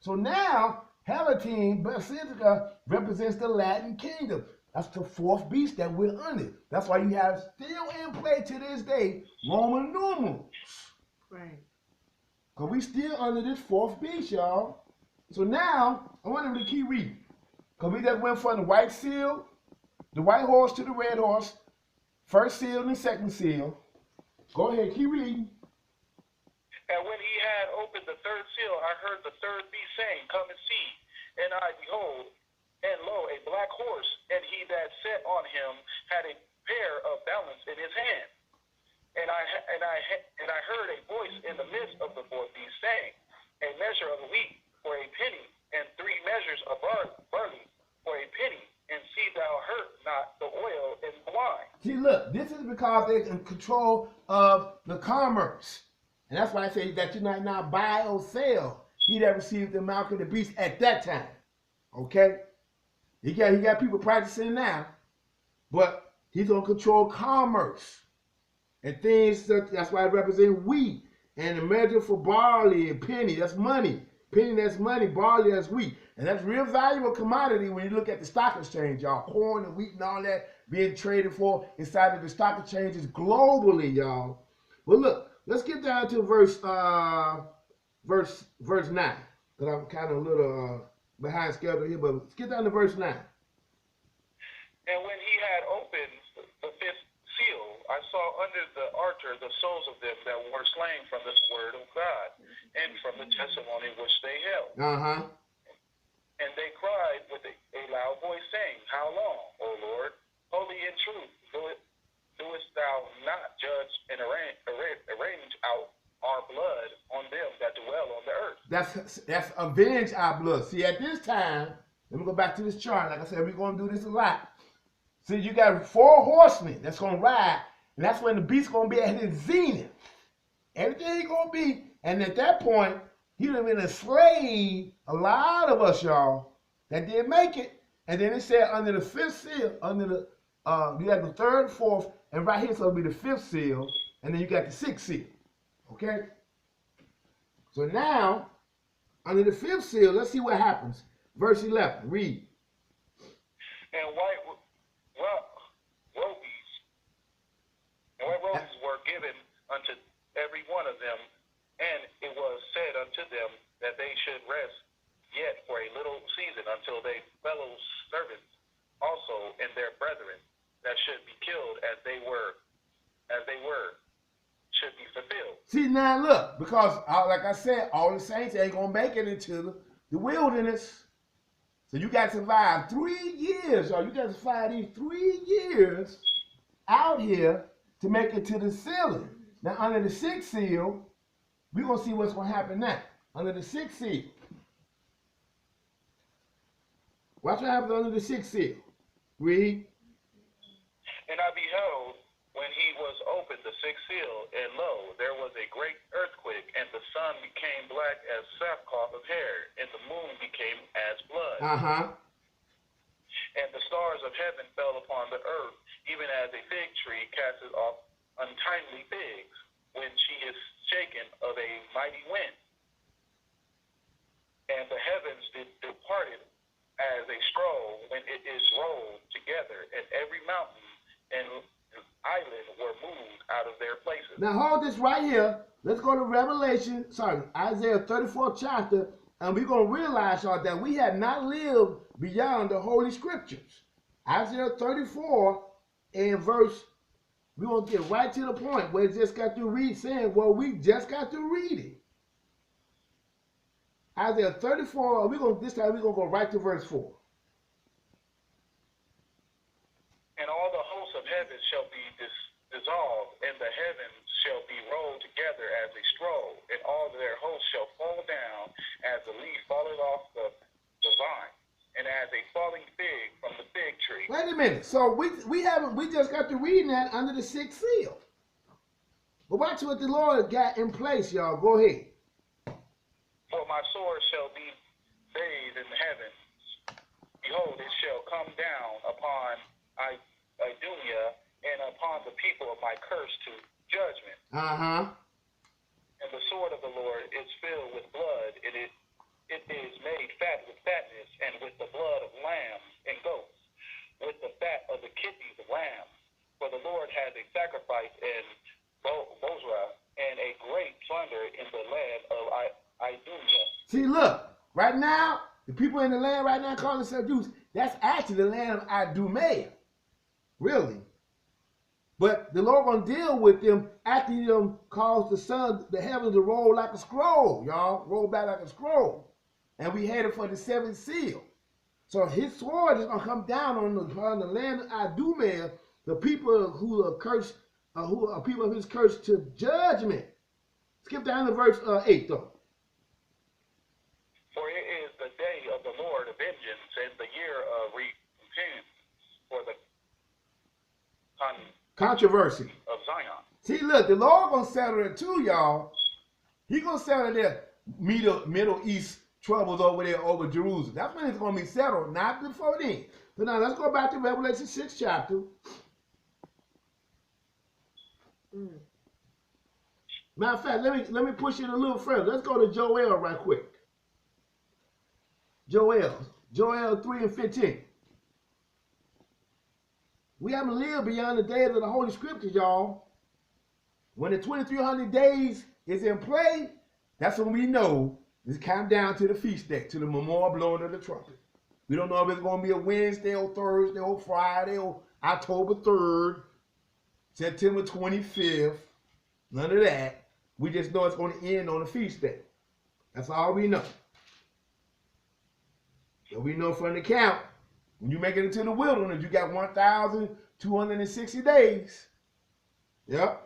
So now, Palatine Basilica represents the Latin kingdom. That's the 4th beast that we're under. That's why you have still in play to this day Roman numerals. Right. Because we still under this 4th beast, y'all. So now, I want them to keep reading. Because we just went from the white seal, the white horse to the red horse, first seal and the second seal. Go ahead, keep reading. And when he had opened the third seal, I heard the third beast saying, Come and see. And I behold, and lo, a black horse, and he that sat on him had a pair of balance in his hand. And I heard a voice in the midst of the four beasts saying, a measure of wheat for a penny, and 3 measures of barley for a penny, and see thou hurt not the oil and the wine. See, look, this is because they're in control of the commerce. And that's why I say that you might not buy or sell. He that received the mark of the beast at that time. Okay? He got people practicing now, but he's going to control commerce. And things, that's why it represents wheat. And a measure for barley and penny, that's money. Penny, that's money. Barley, that's wheat. And that's real valuable commodity when you look at the stock exchange, y'all. Corn and wheat and all that being traded for inside of the stock exchanges globally, y'all. Well, look, let's get down to verse 9. Because I'm kind of a little behind schedule here, but let's get down to verse 9. And when he had opened the 5th seal, I saw under the altar the souls of them that were slain from the word of God and from the testimony which they held. And they cried with a loud voice, saying, How long, O Lord, holy and true, doest thou not judge and arrange out our blood on them that dwell on the earth? That's avenge our blood. See, at this time, let me go back to this chart. Like I said, we're going to do this a lot. See, you got 4 horsemen that's going to ride, and that's when the beast's going to be at his zenith. Everything going to be, and at that point, he would have been enslaved a lot of us, y'all, that didn't make it. And then it said under the 5th seal, under the, you got the 3rd, 4th, and right here it's going to be the 5th seal, and then you got the 6th seal. Okay? So now, under the 5th seal, let's see what happens. Verse 11, read. And white robes were given unto every one of them, and it was said unto them that they should rest yet for a little season until they fellow servants also and their brethren that should be killed as they were should be fulfilled. See, now look, because like I said, all the saints ain't gonna make it into the wilderness. So you got to survive 3 years, y'all. You got to survive these 3 years out here to make it to the sealing. Now, under the 6th seal, we're going to see what's going to happen now. Under the 6th seal. Watch what happens under the 6th seal. Read. And I beheld when he was opened the 6th seal, and lo, there was a great earthquake, and the sun became black as sackcloth of hair, and the moon became as blood. And the stars of heaven fell upon the earth, even as a fig tree casteth off untimely figs, when she is shaken of a mighty wind. And the heavens departed as a scroll when it is rolled together, and every mountain and island were moved out of their places. Now hold this right here. Let's go to Isaiah 34th chapter, and we're going to realize, y'all, that we have not lived beyond the Holy Scriptures. Isaiah 34 and verse, we're going to get right to the point where it just got to read, saying, well, we just got to read it. Isaiah 34, this time we're going to go right to verse 4. And all the hosts of heaven shall be dissolved, and the heavens shall be rolled together as a scroll, and all their hosts shall fall down as the leaf falleth off the vine, and as a falling fig from the fig tree. Wait a minute. So we just got to read that under the 6th seal. But watch what the Lord got in place, y'all. Go ahead. For my sword shall be bathed in the heavens. Behold, it shall come down upon Idumea and upon the people of my curse to judgment. And the sword of the Lord is filled with blood, and it is made fat with fatness, and with the blood of lambs and goats, with the fat of the kidneys of lambs. For the Lord has a sacrifice in Bozrah, and a great plunder in the land of Idumea. See, look, right now, the people in the land right now calling themselves Jews, that's actually the land of Idumea. Really. But the Lord gonna deal with them after he cause the heavens to roll like a scroll, y'all. Roll back like a scroll. and we headed for the seventh seal. So his sword is gonna come down on the land of Idumea, the people who are cursed, who are people of his curse, to judgment. Skip down to verse 8 though. For it is the day of the Lord of vengeance and the year of recompense for the Controversy of Zion. See, look, the Lord gonna settle it too, y'all. He gonna settle their Middle East troubles over there over Jerusalem. That's when it's gonna be settled, not before then. So now let's go back to Revelation 6 chapter. Matter of fact, let me push it a little further. Let's go to Joel right quick. Joel 3 and 15. We haven't lived beyond the days of the Holy Scriptures, y'all. When the 2300 days is in play, that's when we know it's count down to the feast day, to the memorial blowing of the trumpet. We don't know if it's going to be a Wednesday or Thursday or Friday or October 3rd, September 25th. None of that. We just know it's going to end on the feast day. That's all we know. So we know from the count, when you make it into the wilderness, you got 1,260 days. Yep.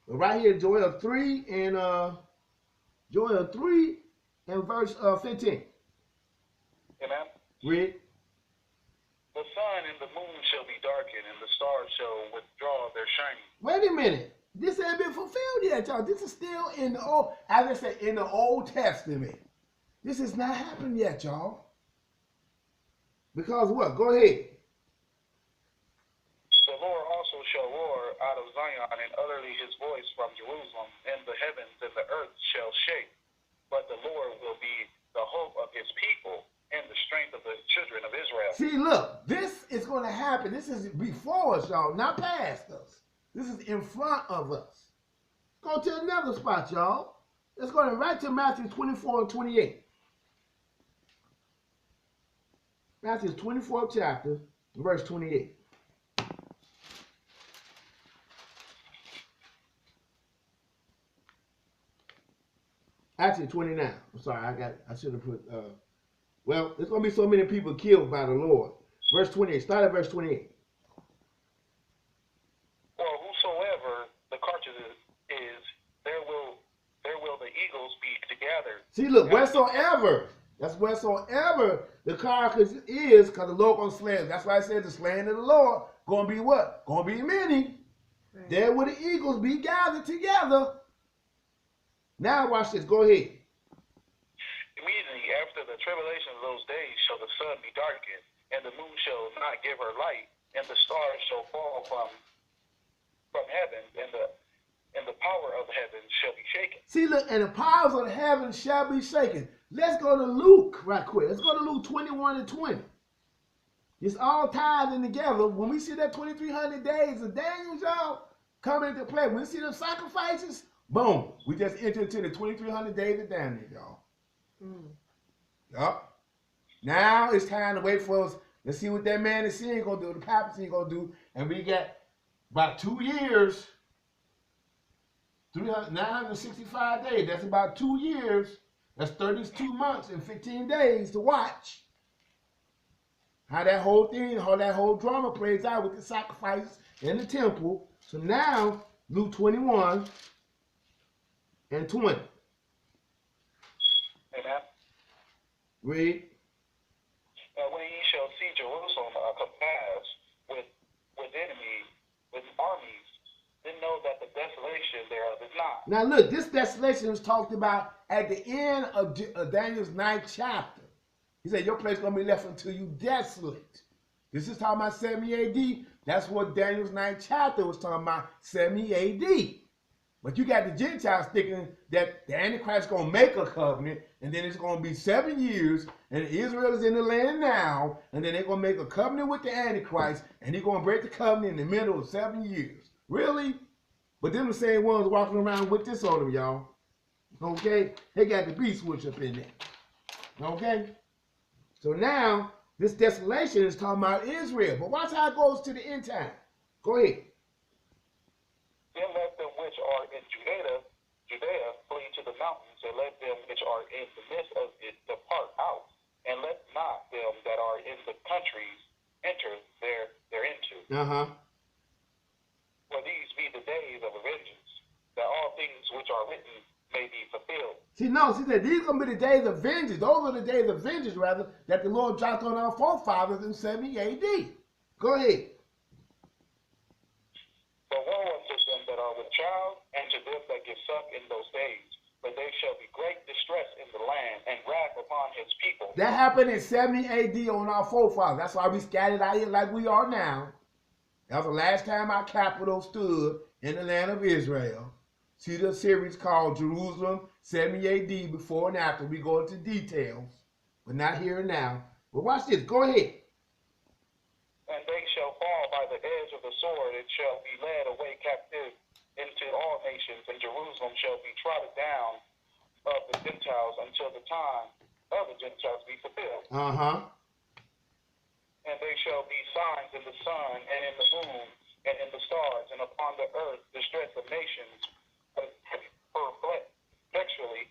So right here, Joel 3 and verse 15. Amen. Read. The sun and the moon shall be darkened, and the stars shall withdraw their shining. Wait a minute. This ain't been fulfilled yet, y'all. This is still in the old, as I said, in the Old Testament. This has not happened yet, y'all. Because what? Go ahead. The Lord also shall roar out of Zion, and utterly his voice from Jerusalem, and the heavens and the earth shall shake. But the Lord will be the hope of his people and the strength of the children of Israel. See, look, this is going to happen. This is before us, y'all, not past us. This is in front of us. Go to another spot, y'all. Let's go right to Matthew 24 and 28. Matthew 24th chapter, verse 28. Actually, 29. I'm sorry, I should have put, well, there's going to be so many people killed by the Lord. Verse 28. Start at verse 28. For whosoever the carcass is, there will the eagles be together. See, look, wheresoever. That's wheresoever the carcass is, because the Lord going to slay it. That's why I said the slaying of the Lord going to be what? Going to be many. Right. There will the eagles be gathered together. Now watch this. Go ahead. Immediately after the tribulation of those days shall the sun be darkened, and the moon shall not give her light, and the stars shall fall from heaven, and the power of heaven shall be shaken. See, look, and the powers of heaven shall be shaken. Let's go to Luke right quick. Let's go to Luke 21 and 20. It's all tied in together. When we see that 2,300 days of Daniel, y'all, come into play, when we see them sacrifices, boom, we just entered into the 2,300 days of Daniel, y'all. Yup. Now it's time to wait for us. Let's see what that man is seeing gonna do, the papacy gonna do, and we got about 2 years, 965 days. That's about 2 years. That's 32 months and 15 days to watch how that whole thing, how that whole drama plays out with the sacrifices in the temple. So now, Luke 21 and 20. Amen. Read. And when ye shall see Jerusalem compassed with enemies, with armies, then know that the desolation thereof is not. Now look, this desolation is talked about at the end of Daniel's 9th chapter. He said, your place is going to be left until you desolate. This is talking about 70 AD. That's what Daniel's 9th chapter was talking about, 70 AD. But you got the Gentiles thinking that the Antichrist is going to make a covenant, and then it's going to be 7 years, and Israel is in the land now, and then they're going to make a covenant with the Antichrist, and he's going to break the covenant in the middle of 7 years. Really? But them the same ones walking around with this on them, y'all. Okay? They got the beast switch up in there. Okay? So now, this desolation is talking about Israel. But watch how it goes to the end time. Go ahead. Then let them which are in Judea flee to into the mountains, and let them which are in the midst of it depart out, and let not them that are in the countries enter thereinto. For these be the days of vengeance, that all things which are written may be fulfilled. See, no, she said these are going to be the days of vengeance. Those are the days of vengeance, rather, that the Lord dropped on our forefathers in 70 AD. Go ahead. But woe unto them that are with child, and to them that give suck in those days. For there shall be great distress in the land, and wrath upon his people. That happened in 70 AD on our forefathers. That's why we scattered out here like we are now. That was the last time our capital stood in the land of Israel. See the series called Jerusalem 70 AD, before and after. We go into details, but not here and now. But watch this. Go ahead. And they shall fall by the edge of the sword, and shall be led away captive into all nations, and Jerusalem shall be trodden down of the Gentiles until the time of the Gentiles be fulfilled. And there shall be signs in the sun, and in the moon, and in the stars, and upon the earth distress of nations, perpetually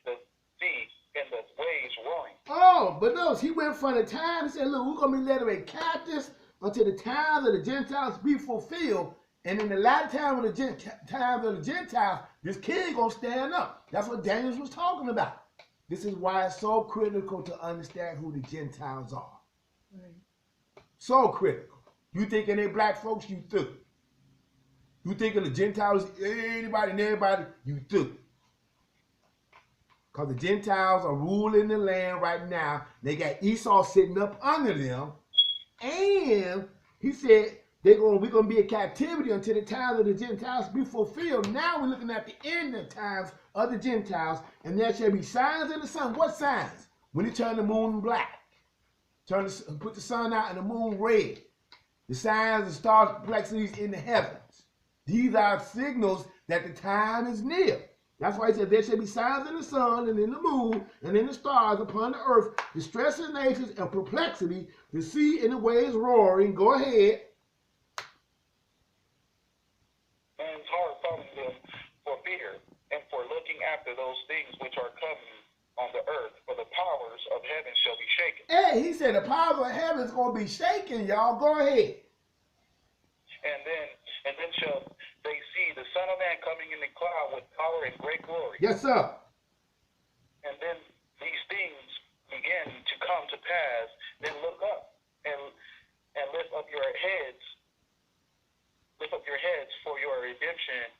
the sea and the waves roaring. Oh, but notice he went from the time and said, look, we're going to be led away captives until the times of the Gentiles be fulfilled. And in the latter time of the Gentiles, this king going to stand up. That's what Daniel was talking about. This is why it's so critical to understand who the Gentiles are. Right. So critical. You thinking they black folks, you through. You thinking the Gentiles, anybody and everybody, you through. Because the Gentiles are ruling the land right now. They got Esau sitting up under them. And he said we're going to be in captivity until the times of the Gentiles be fulfilled. Now we're looking at the end of times of the Gentiles. And there shall be signs in the sun. What signs? When he turned the moon black. Put the sun out and the moon red. The signs and stars perplexities in the heavens. These are signals that the time is near. That's why he said there shall be signs in the sun and in the moon and in the stars upon the earth, distress in nations and perplexity, the sea and the waves roaring. Go ahead. Man's heart falling them for fear, and for looking after those things which are coming on the earth, for the powers of heaven shall be shaken. Hey, he said the powers of heaven is going to be shaken, y'all. Go ahead. And then shall they see the Son of Man coming in the cloud with power and great glory. Yes, sir. And then these things begin to come to pass. Then look up and lift up your heads. Lift up your heads, for your redemption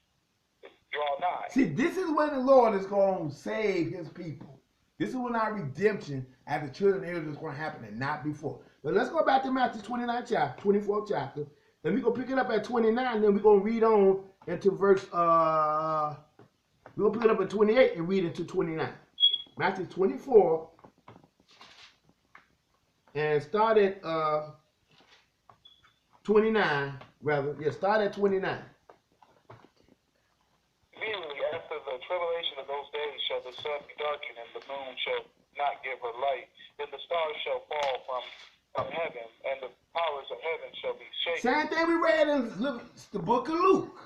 draw nigh. See, this is when the Lord is going to save his people. This is when our redemption as the children of Israel is going to happen, and not before. But let's go back to Matthew 29 chapter, 24th chapter. And we're going to pick it up at 29, and then we're going to read on into verse, we're going to pick it up at 28 and read into 29. Matthew 24, and start at 29, rather. Yeah, start at 29. Immediately after the tribulation of those days shall the sun be darkened, and the moon shall not give her light. Then the stars shall fall from heaven, and the powers of heaven shall be shaken. Same thing we read in the book of Luke.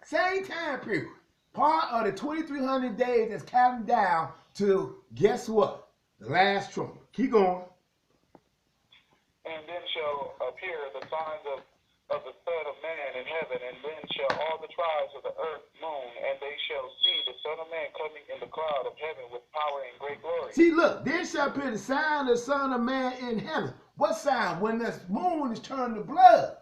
Same time period. Part of the 2,300 days that's counting down to, guess what? The last trumpet. Keep going. And then shall appear the signs of the Son of Man in heaven, and then shall all the tribes of the earth mourn, and they shall see the Son of Man coming in the cloud of heaven with power and great glory. See, look, then shall appear the sign of the Son of Man in heaven. What sign? When the moon is turned to blood.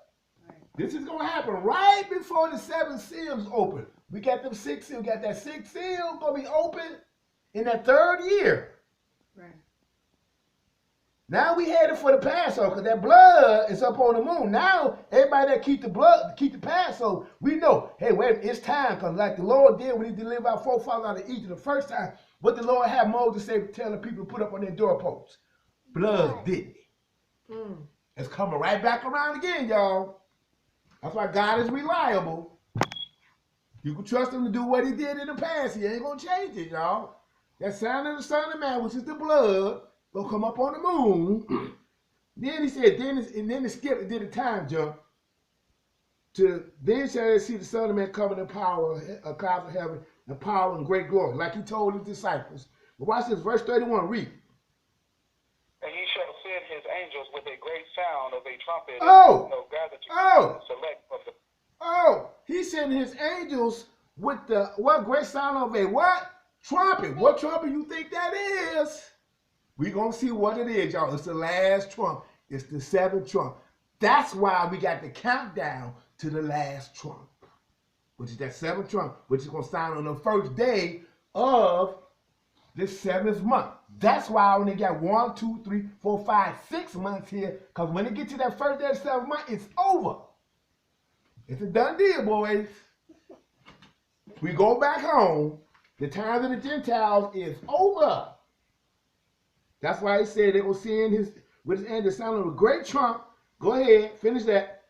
Right. This is going to happen right before the 7 seals open. We got them 6 seals. We got that 6th seal going to be open in that 3rd year. Right. Now we headed for the Passover because that blood is up on the moon. Now everybody that keep the Passover, we know, hey, wait, it's time, because like the Lord did when he delivered our forefathers out of Egypt the first time, what the Lord had Moses say, tell the people to put up on their doorposts. Blood, didn't he? It's coming right back around again, y'all. That's why God is reliable. You can trust him to do what he did in the past. He ain't going to change it, y'all. That sign of the Son of Man, which is the blood, will come up on the moon. Then he said, then it skipped, it did a time jump. Then shall they see the Son of Man coming in power, a cloud of heaven, and power and great glory, like he told his disciples. But watch this, verse 31, read. And he shall send his angels with a great sound of a trumpet, Oh! and shall gather together Oh! and select from the Oh, he sent his angels with the what great sound of a what? Trumpet. What trumpet you think that is? We're going to see what it is, y'all. It's the last trump. It's the seventh trump. That's why we got the countdown to the last trump, which is that seventh trump, which is going to sound on the first day of this seventh month. That's why I only got 1, 2, 3, 4, 5, 6 months here, because when it gets to that first day of the seventh month, it's over. It's a done deal, boys. We go back home. The time of the Gentiles is over. That's why he said they're going to send his, with his hand, the sound of a great trump. Go ahead, finish that.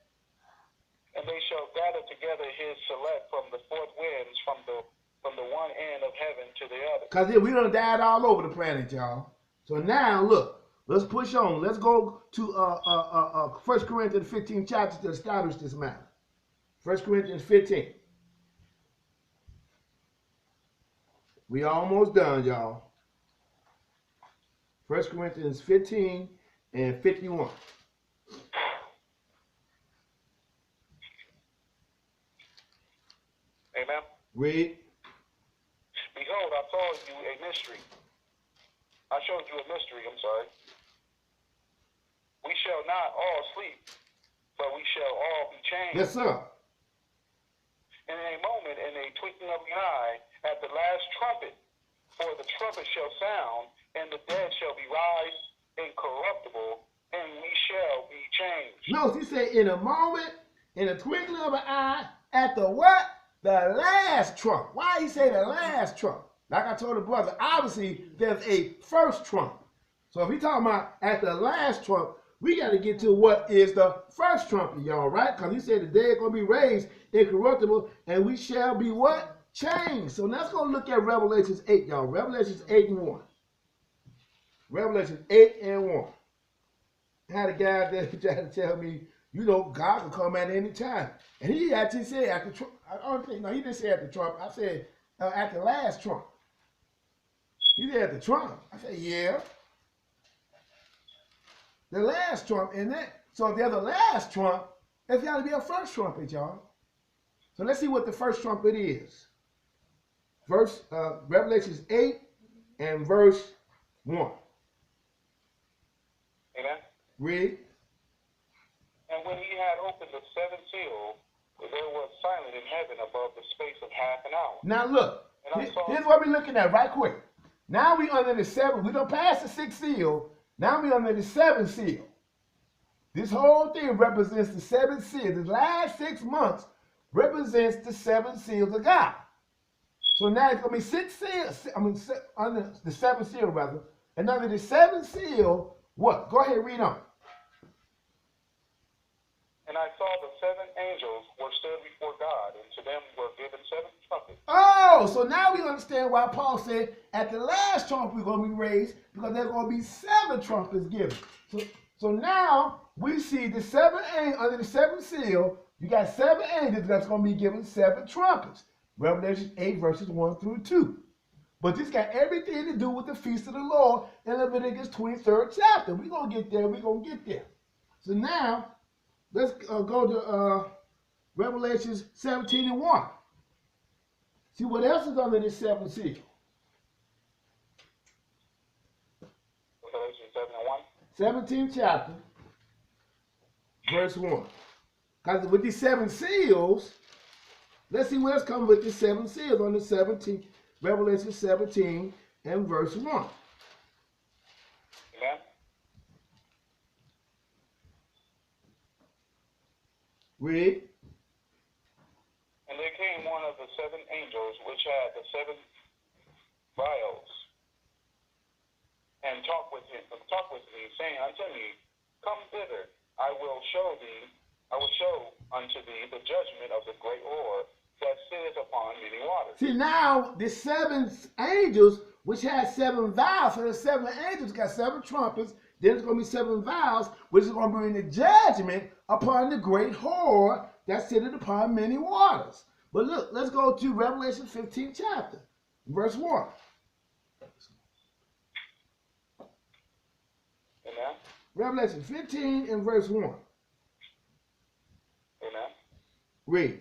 And they shall gather together his select from the fourth winds, from the one end of heaven to the other. Because we done died all over the planet, y'all. So now, look, let's push on. Let's go to 1 Corinthians 15 chapter to establish this matter. 1 Corinthians 15. We almost done, y'all. 1 Corinthians 15 and 51. Amen. Read. Behold, I told you a mystery. I showed you a mystery, We shall not all sleep, but we shall all be changed. Yes, sir. In a moment, in a twinkling of an eye, at the last trumpet, for the trumpet shall sound, and the dead shall be raised incorruptible, and we shall be changed. Notice he said, in a moment, in a twinkling of an eye, at the what? The last trump. Why he say the last trump? Like I told the brother, obviously there's a first trump. So if he talking about at the last trump, we got to get to what is the first trumpet, y'all, right? Because he said the dead going to be raised incorruptible, and we shall be what? Changed. So let's go look at Revelations 8, y'all. Revelations 8 and 1. Revelations 8 and 1. I had a guy that tried to tell me, you know, God can come at any time. And he actually said at the trump. I don't think, no, he didn't say at the trump. I said at the last trump. He said at the trump. I said, yeah. The last trump in that. So if there's a last trump, there's got to be a first trumpet, y'all. So let's see what the first trumpet is. Revelations 8 and verse 1. Amen. Read. And when he had opened the seventh seal, there was silence in heaven above the space of half an hour. Now look, here's what we're looking at right quick. Now we under the seventh, we don't pass the sixth seal. Now we under the seventh seal. This whole thing represents the seventh seal. The last 6 months represents the seven seals of God. So now it's going to be 6 seals, under the seventh seal rather. And under the seventh seal, what? Go ahead, read on. And I saw the 7 angels were stood before God, and to them were given 7 trumpets. Oh, so now we understand why Paul said at the last trumpet we're going to be raised, because there's going to be 7 trumpets given. So now we see the 7 angels under the 7th seal. You got 7 angels that's going to be given 7 trumpets. Revelation 8 verses 1 through 2. But this got everything to do with the feast of the Lord in Leviticus 23rd chapter. We're going to get there. We're going to get there. So now let's go to Revelations 17 and 1. See what else is under this 7th seal. Revelation 7 and 1. 17th chapter, verse 1. Because with these 7 seals, let's see what else comes with these 7 seals on the 17th, Revelation 17 and verse 1. Amen. Read. And there came one of the 7 angels which had the 7 vials, and talked with me, saying unto me, Come thither, I will show unto thee the judgment of the great Lord that sitteth upon many waters. See, now the 7 angels, which had 7 vials, so the 7 angels got 7 trumpets, then there's going to be 7 vials, which is going to bring the judgment upon the great whore that sitteth upon many waters. But look, let's go to Revelation 15 chapter, verse 1. Amen. Revelation 15 and verse 1. Amen. Read.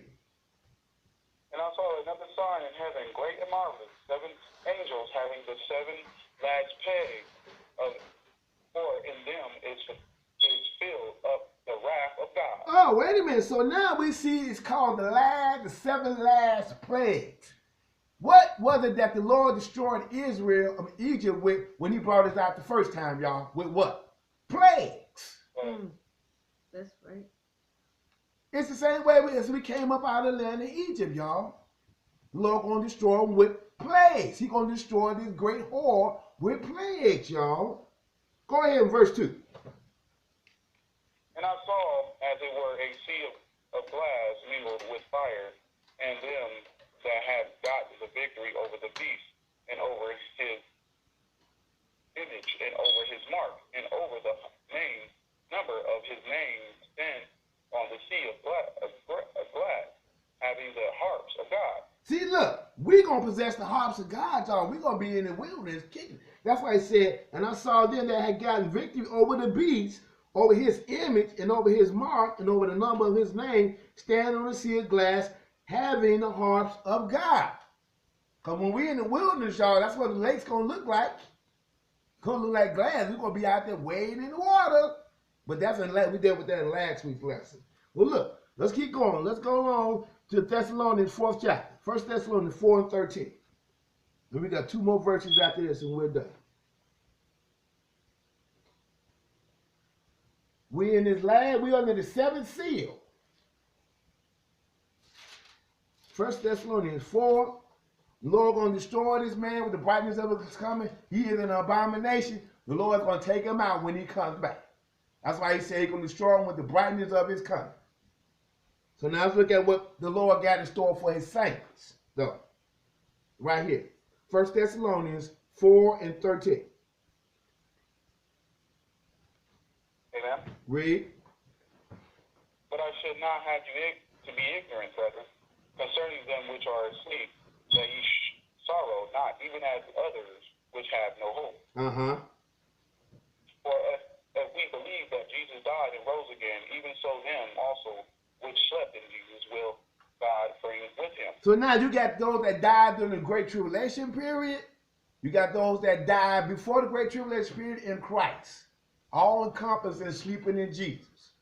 And I saw another sign in heaven, great and marvelous, 7 angels having the 7 last plagues for in them is filled up the wrath of God. Oh, wait a minute. So now we see it's called the 7 last plagues. What was it that the Lord destroyed Egypt with when he brought us out the first time, y'all? With what? Plagues. That's right. It's the same way as we came up out of the land of Egypt, y'all. The Lord going to destroy them with plagues. He's going to destroy this great horde with plagues, y'all. Go ahead in verse 2. And I saw, as it were, a sea of glass mingled with fire, and them that had gotten the victory over the beast, and over his image, and over his mark, and over the number of his name, stand on the sea of glass, having the harps of God. See, look, we're going to possess the harps of God, y'all. We're going to be in the wilderness kicking. That's why he said, and I saw them that had gotten victory over the beast, over his image, and over his mark, and over the number of his name, standing on the sea of glass, having the harps of God. Because when we're in the wilderness, y'all, that's what the lake's going to look like. It's going to look like glass. We're going to be out there wading in the water. But that's we dealt with that in last week's lesson. Well, look, let's keep going. Let's go on to Thessalonians 4th chapter. 1 Thessalonians 4 and 13. And we got 2 more verses after this and we're done. We in this land, we under the 7th seal. 1 Thessalonians 4. The Lord going to destroy this man with the brightness of his coming. He is an abomination. The Lord's going to take him out when he comes back. That's why he said he's going to destroy him with the brightness of his coming. So now let's look at what the Lord got in store for his saints, though. Right here. 1 Thessalonians 4 and 13. Amen. Read. But I should not have you to be ignorant, brethren, concerning them which are asleep, that ye sorrow not, even as others which have no hope. For if we believe that Jesus died and rose again, even so them also which slept in Jesus will God bring with him. So now you got those that died during the Great Tribulation period. You got those that died before the Great Tribulation period in Christ. All encompassing sleeping in Jesus.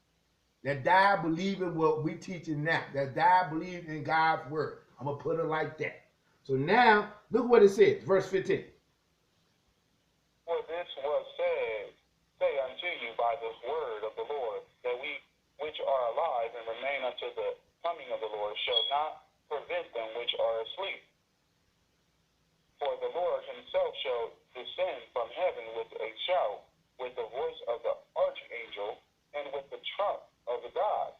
That died believing what we teaching now. That died believing in God's word. I'm going to put it like that. So now, look what it says. Verse 15. For this was say unto you by the word of the Lord, that we which are alive and remain unto the coming of the Lord shall not prevent them which are asleep. For the Lord himself shall descend from heaven with a shout, with the voice of the archangel, and with the trump of the God.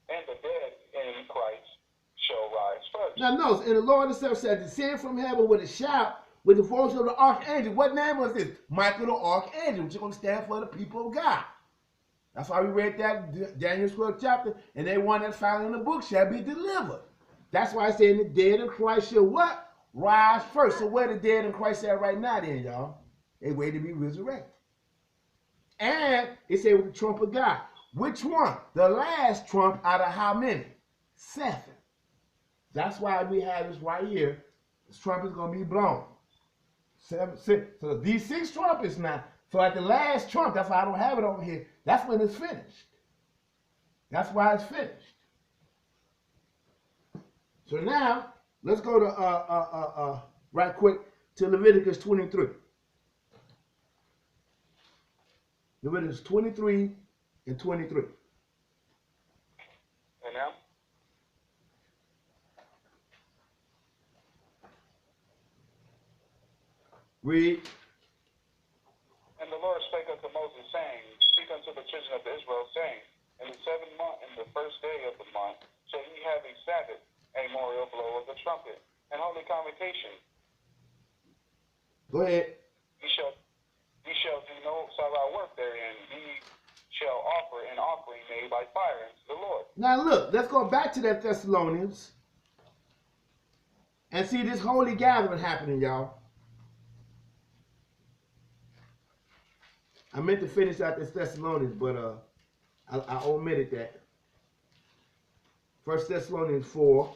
And the dead in Christ shall rise first. Now notice, and the Lord himself shall descend from heaven with a shout, with the voice of the archangel. What name was this? Michael the archangel, which is going to stand for the people of God. That's why we read that Daniel 12th chapter, and they one that's found in the book shall be delivered. That's why I say the dead in Christ shall what? Rise first. So where the dead in Christ at right now then, y'all? They wait to be resurrected. And it said with the trump of God. Which one? The last trump out of how many? 7. That's why we have this right here. This trumpet is going to be blown. 7, 6. So these 6 trumpets now. So at the last trump, that's why I don't have it over here. That's when it's finished. That's why it's finished. So now, let's go to, right quick, to Leviticus 23. Leviticus 23 and 23. Amen. Read. And the Lord spake unto Moses, saying, Speak unto the children of Israel, saying, In the 7th month, in the 1st day of the month, shall ye have a Sabbath, a memorial blow of the trumpet, and holy convocation. Go ahead. Ye shall do no servile work therein. Ye shall offer an offering made by fire unto the Lord. Now look, let's go back to that Thessalonians. And see this holy gathering happening, y'all. I meant to finish out this Thessalonians, but I omitted that. 1 Thessalonians 4.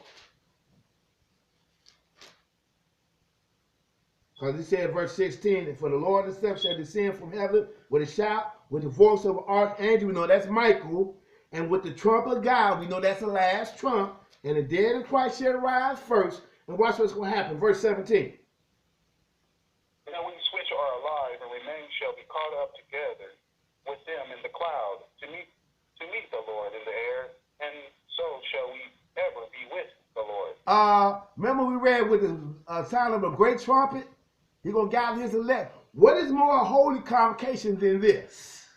Because he said, verse 16, and for the Lord himself shall descend from heaven with a shout, with the voice of an archangel, we know that's Michael, and with the trump of God, we know that's the last trump, and the dead in Christ shall rise first. And watch what's going to happen. Verse 17. And we which are alive and remain shall be caught up together with them in the cloud to meet the Lord in the air, and so shall we ever be with the Lord. Remember we read with the sound of a great trumpet? He's going to gather his elect. What is more holy convocation than this?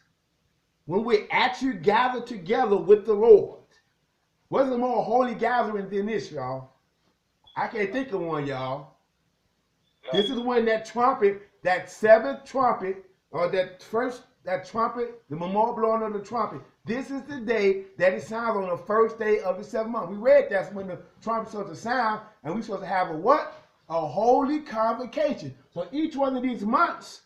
When we actually gather together with the Lord. What's a more holy gathering than this, y'all? I can't think of one, y'all. No. This is when that trumpet, that seventh trumpet, or that trumpet, the memorial blowing of the trumpet, this is the day that it sounds on the first day of the 7th month. We read that's when the trumpet's supposed to sound, and we're supposed to have a what? A holy convocation. So each one of these months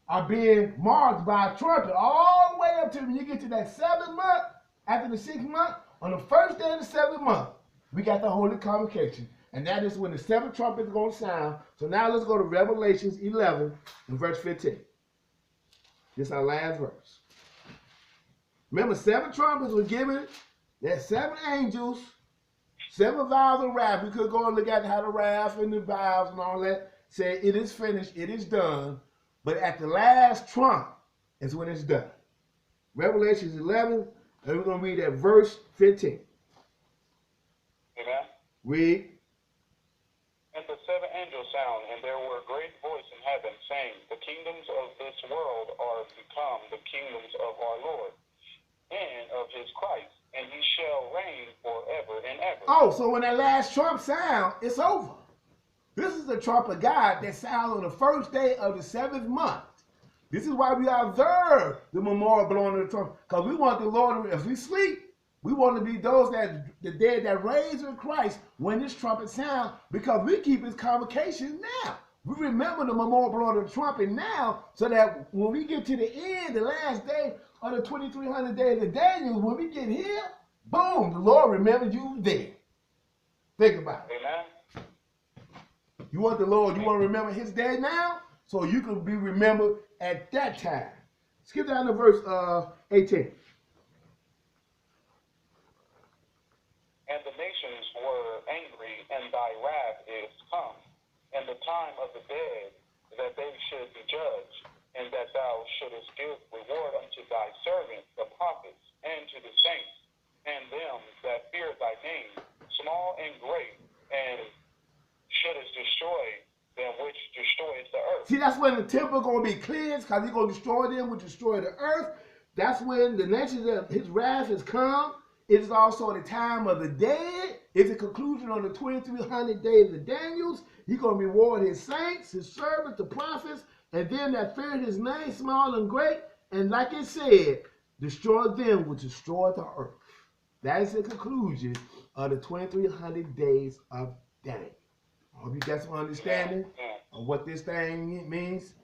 are being marked by a trumpet all the way up to when you get to that 7th month, after the 6th month, on the first day of the 7th month, we got the holy convocation. And that is when the 7th trumpet is going to sound. So now let's go to Revelations 11 and verse 15. This is our last verse. Remember, 7 trumpets were given. There's 7 angels, 7 vials of wrath. We could go and look at how the wrath and the vials and all that say it is finished, it is done. But at the last trump is when it's done. Revelations 11, and we're going to read at verse 15. Amen. Read. And the 7 angels sound, and there were a great voice in heaven, saying, the kingdoms of this world are become the kingdoms of our Lord and of his Christ, and he shall reign forever and ever. Oh, so when that last trump sound, it's over. This is the trump of God that sounds on the first day of the 7th month. This is why we observe the memorial blowing of the trumpet, because we want the Lord, if we sleep, we want to be those that the dead that raised in Christ when this trumpet sounds, because we keep his convocation now. We remember the memorial blowing of the trumpet now, so that when we get to the end, the last day of the 2300 days of Daniel, when we get here, boom, the Lord remembered you there. Think about it. Amen. You want the Lord, you want to remember his day now, so you can be remembered at that time. Skip down to verse 18. And the nations were angry, and thy wrath is come, and the time of the dead, that they should be judged, and that thou shouldest give reward unto thy servants, the prophets, and to the saints, and them that fear thy name, small and great, and shouldest destroy them which destroyeth the earth. See, that's when the temple going to be cleansed, because he's going to destroy them which destroy the earth. That's when the nations of his wrath has come. It is also the time of the dead. It's a conclusion on the 2300 days of Daniel's. He's going to reward his saints, his servants, the prophets, and them that fear his name, small and great. And like it said, destroy them which destroy the earth. That is the conclusion of the 2300 days of Daniel. I hope you got some understanding of what this thing means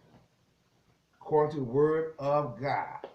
according to the word of God.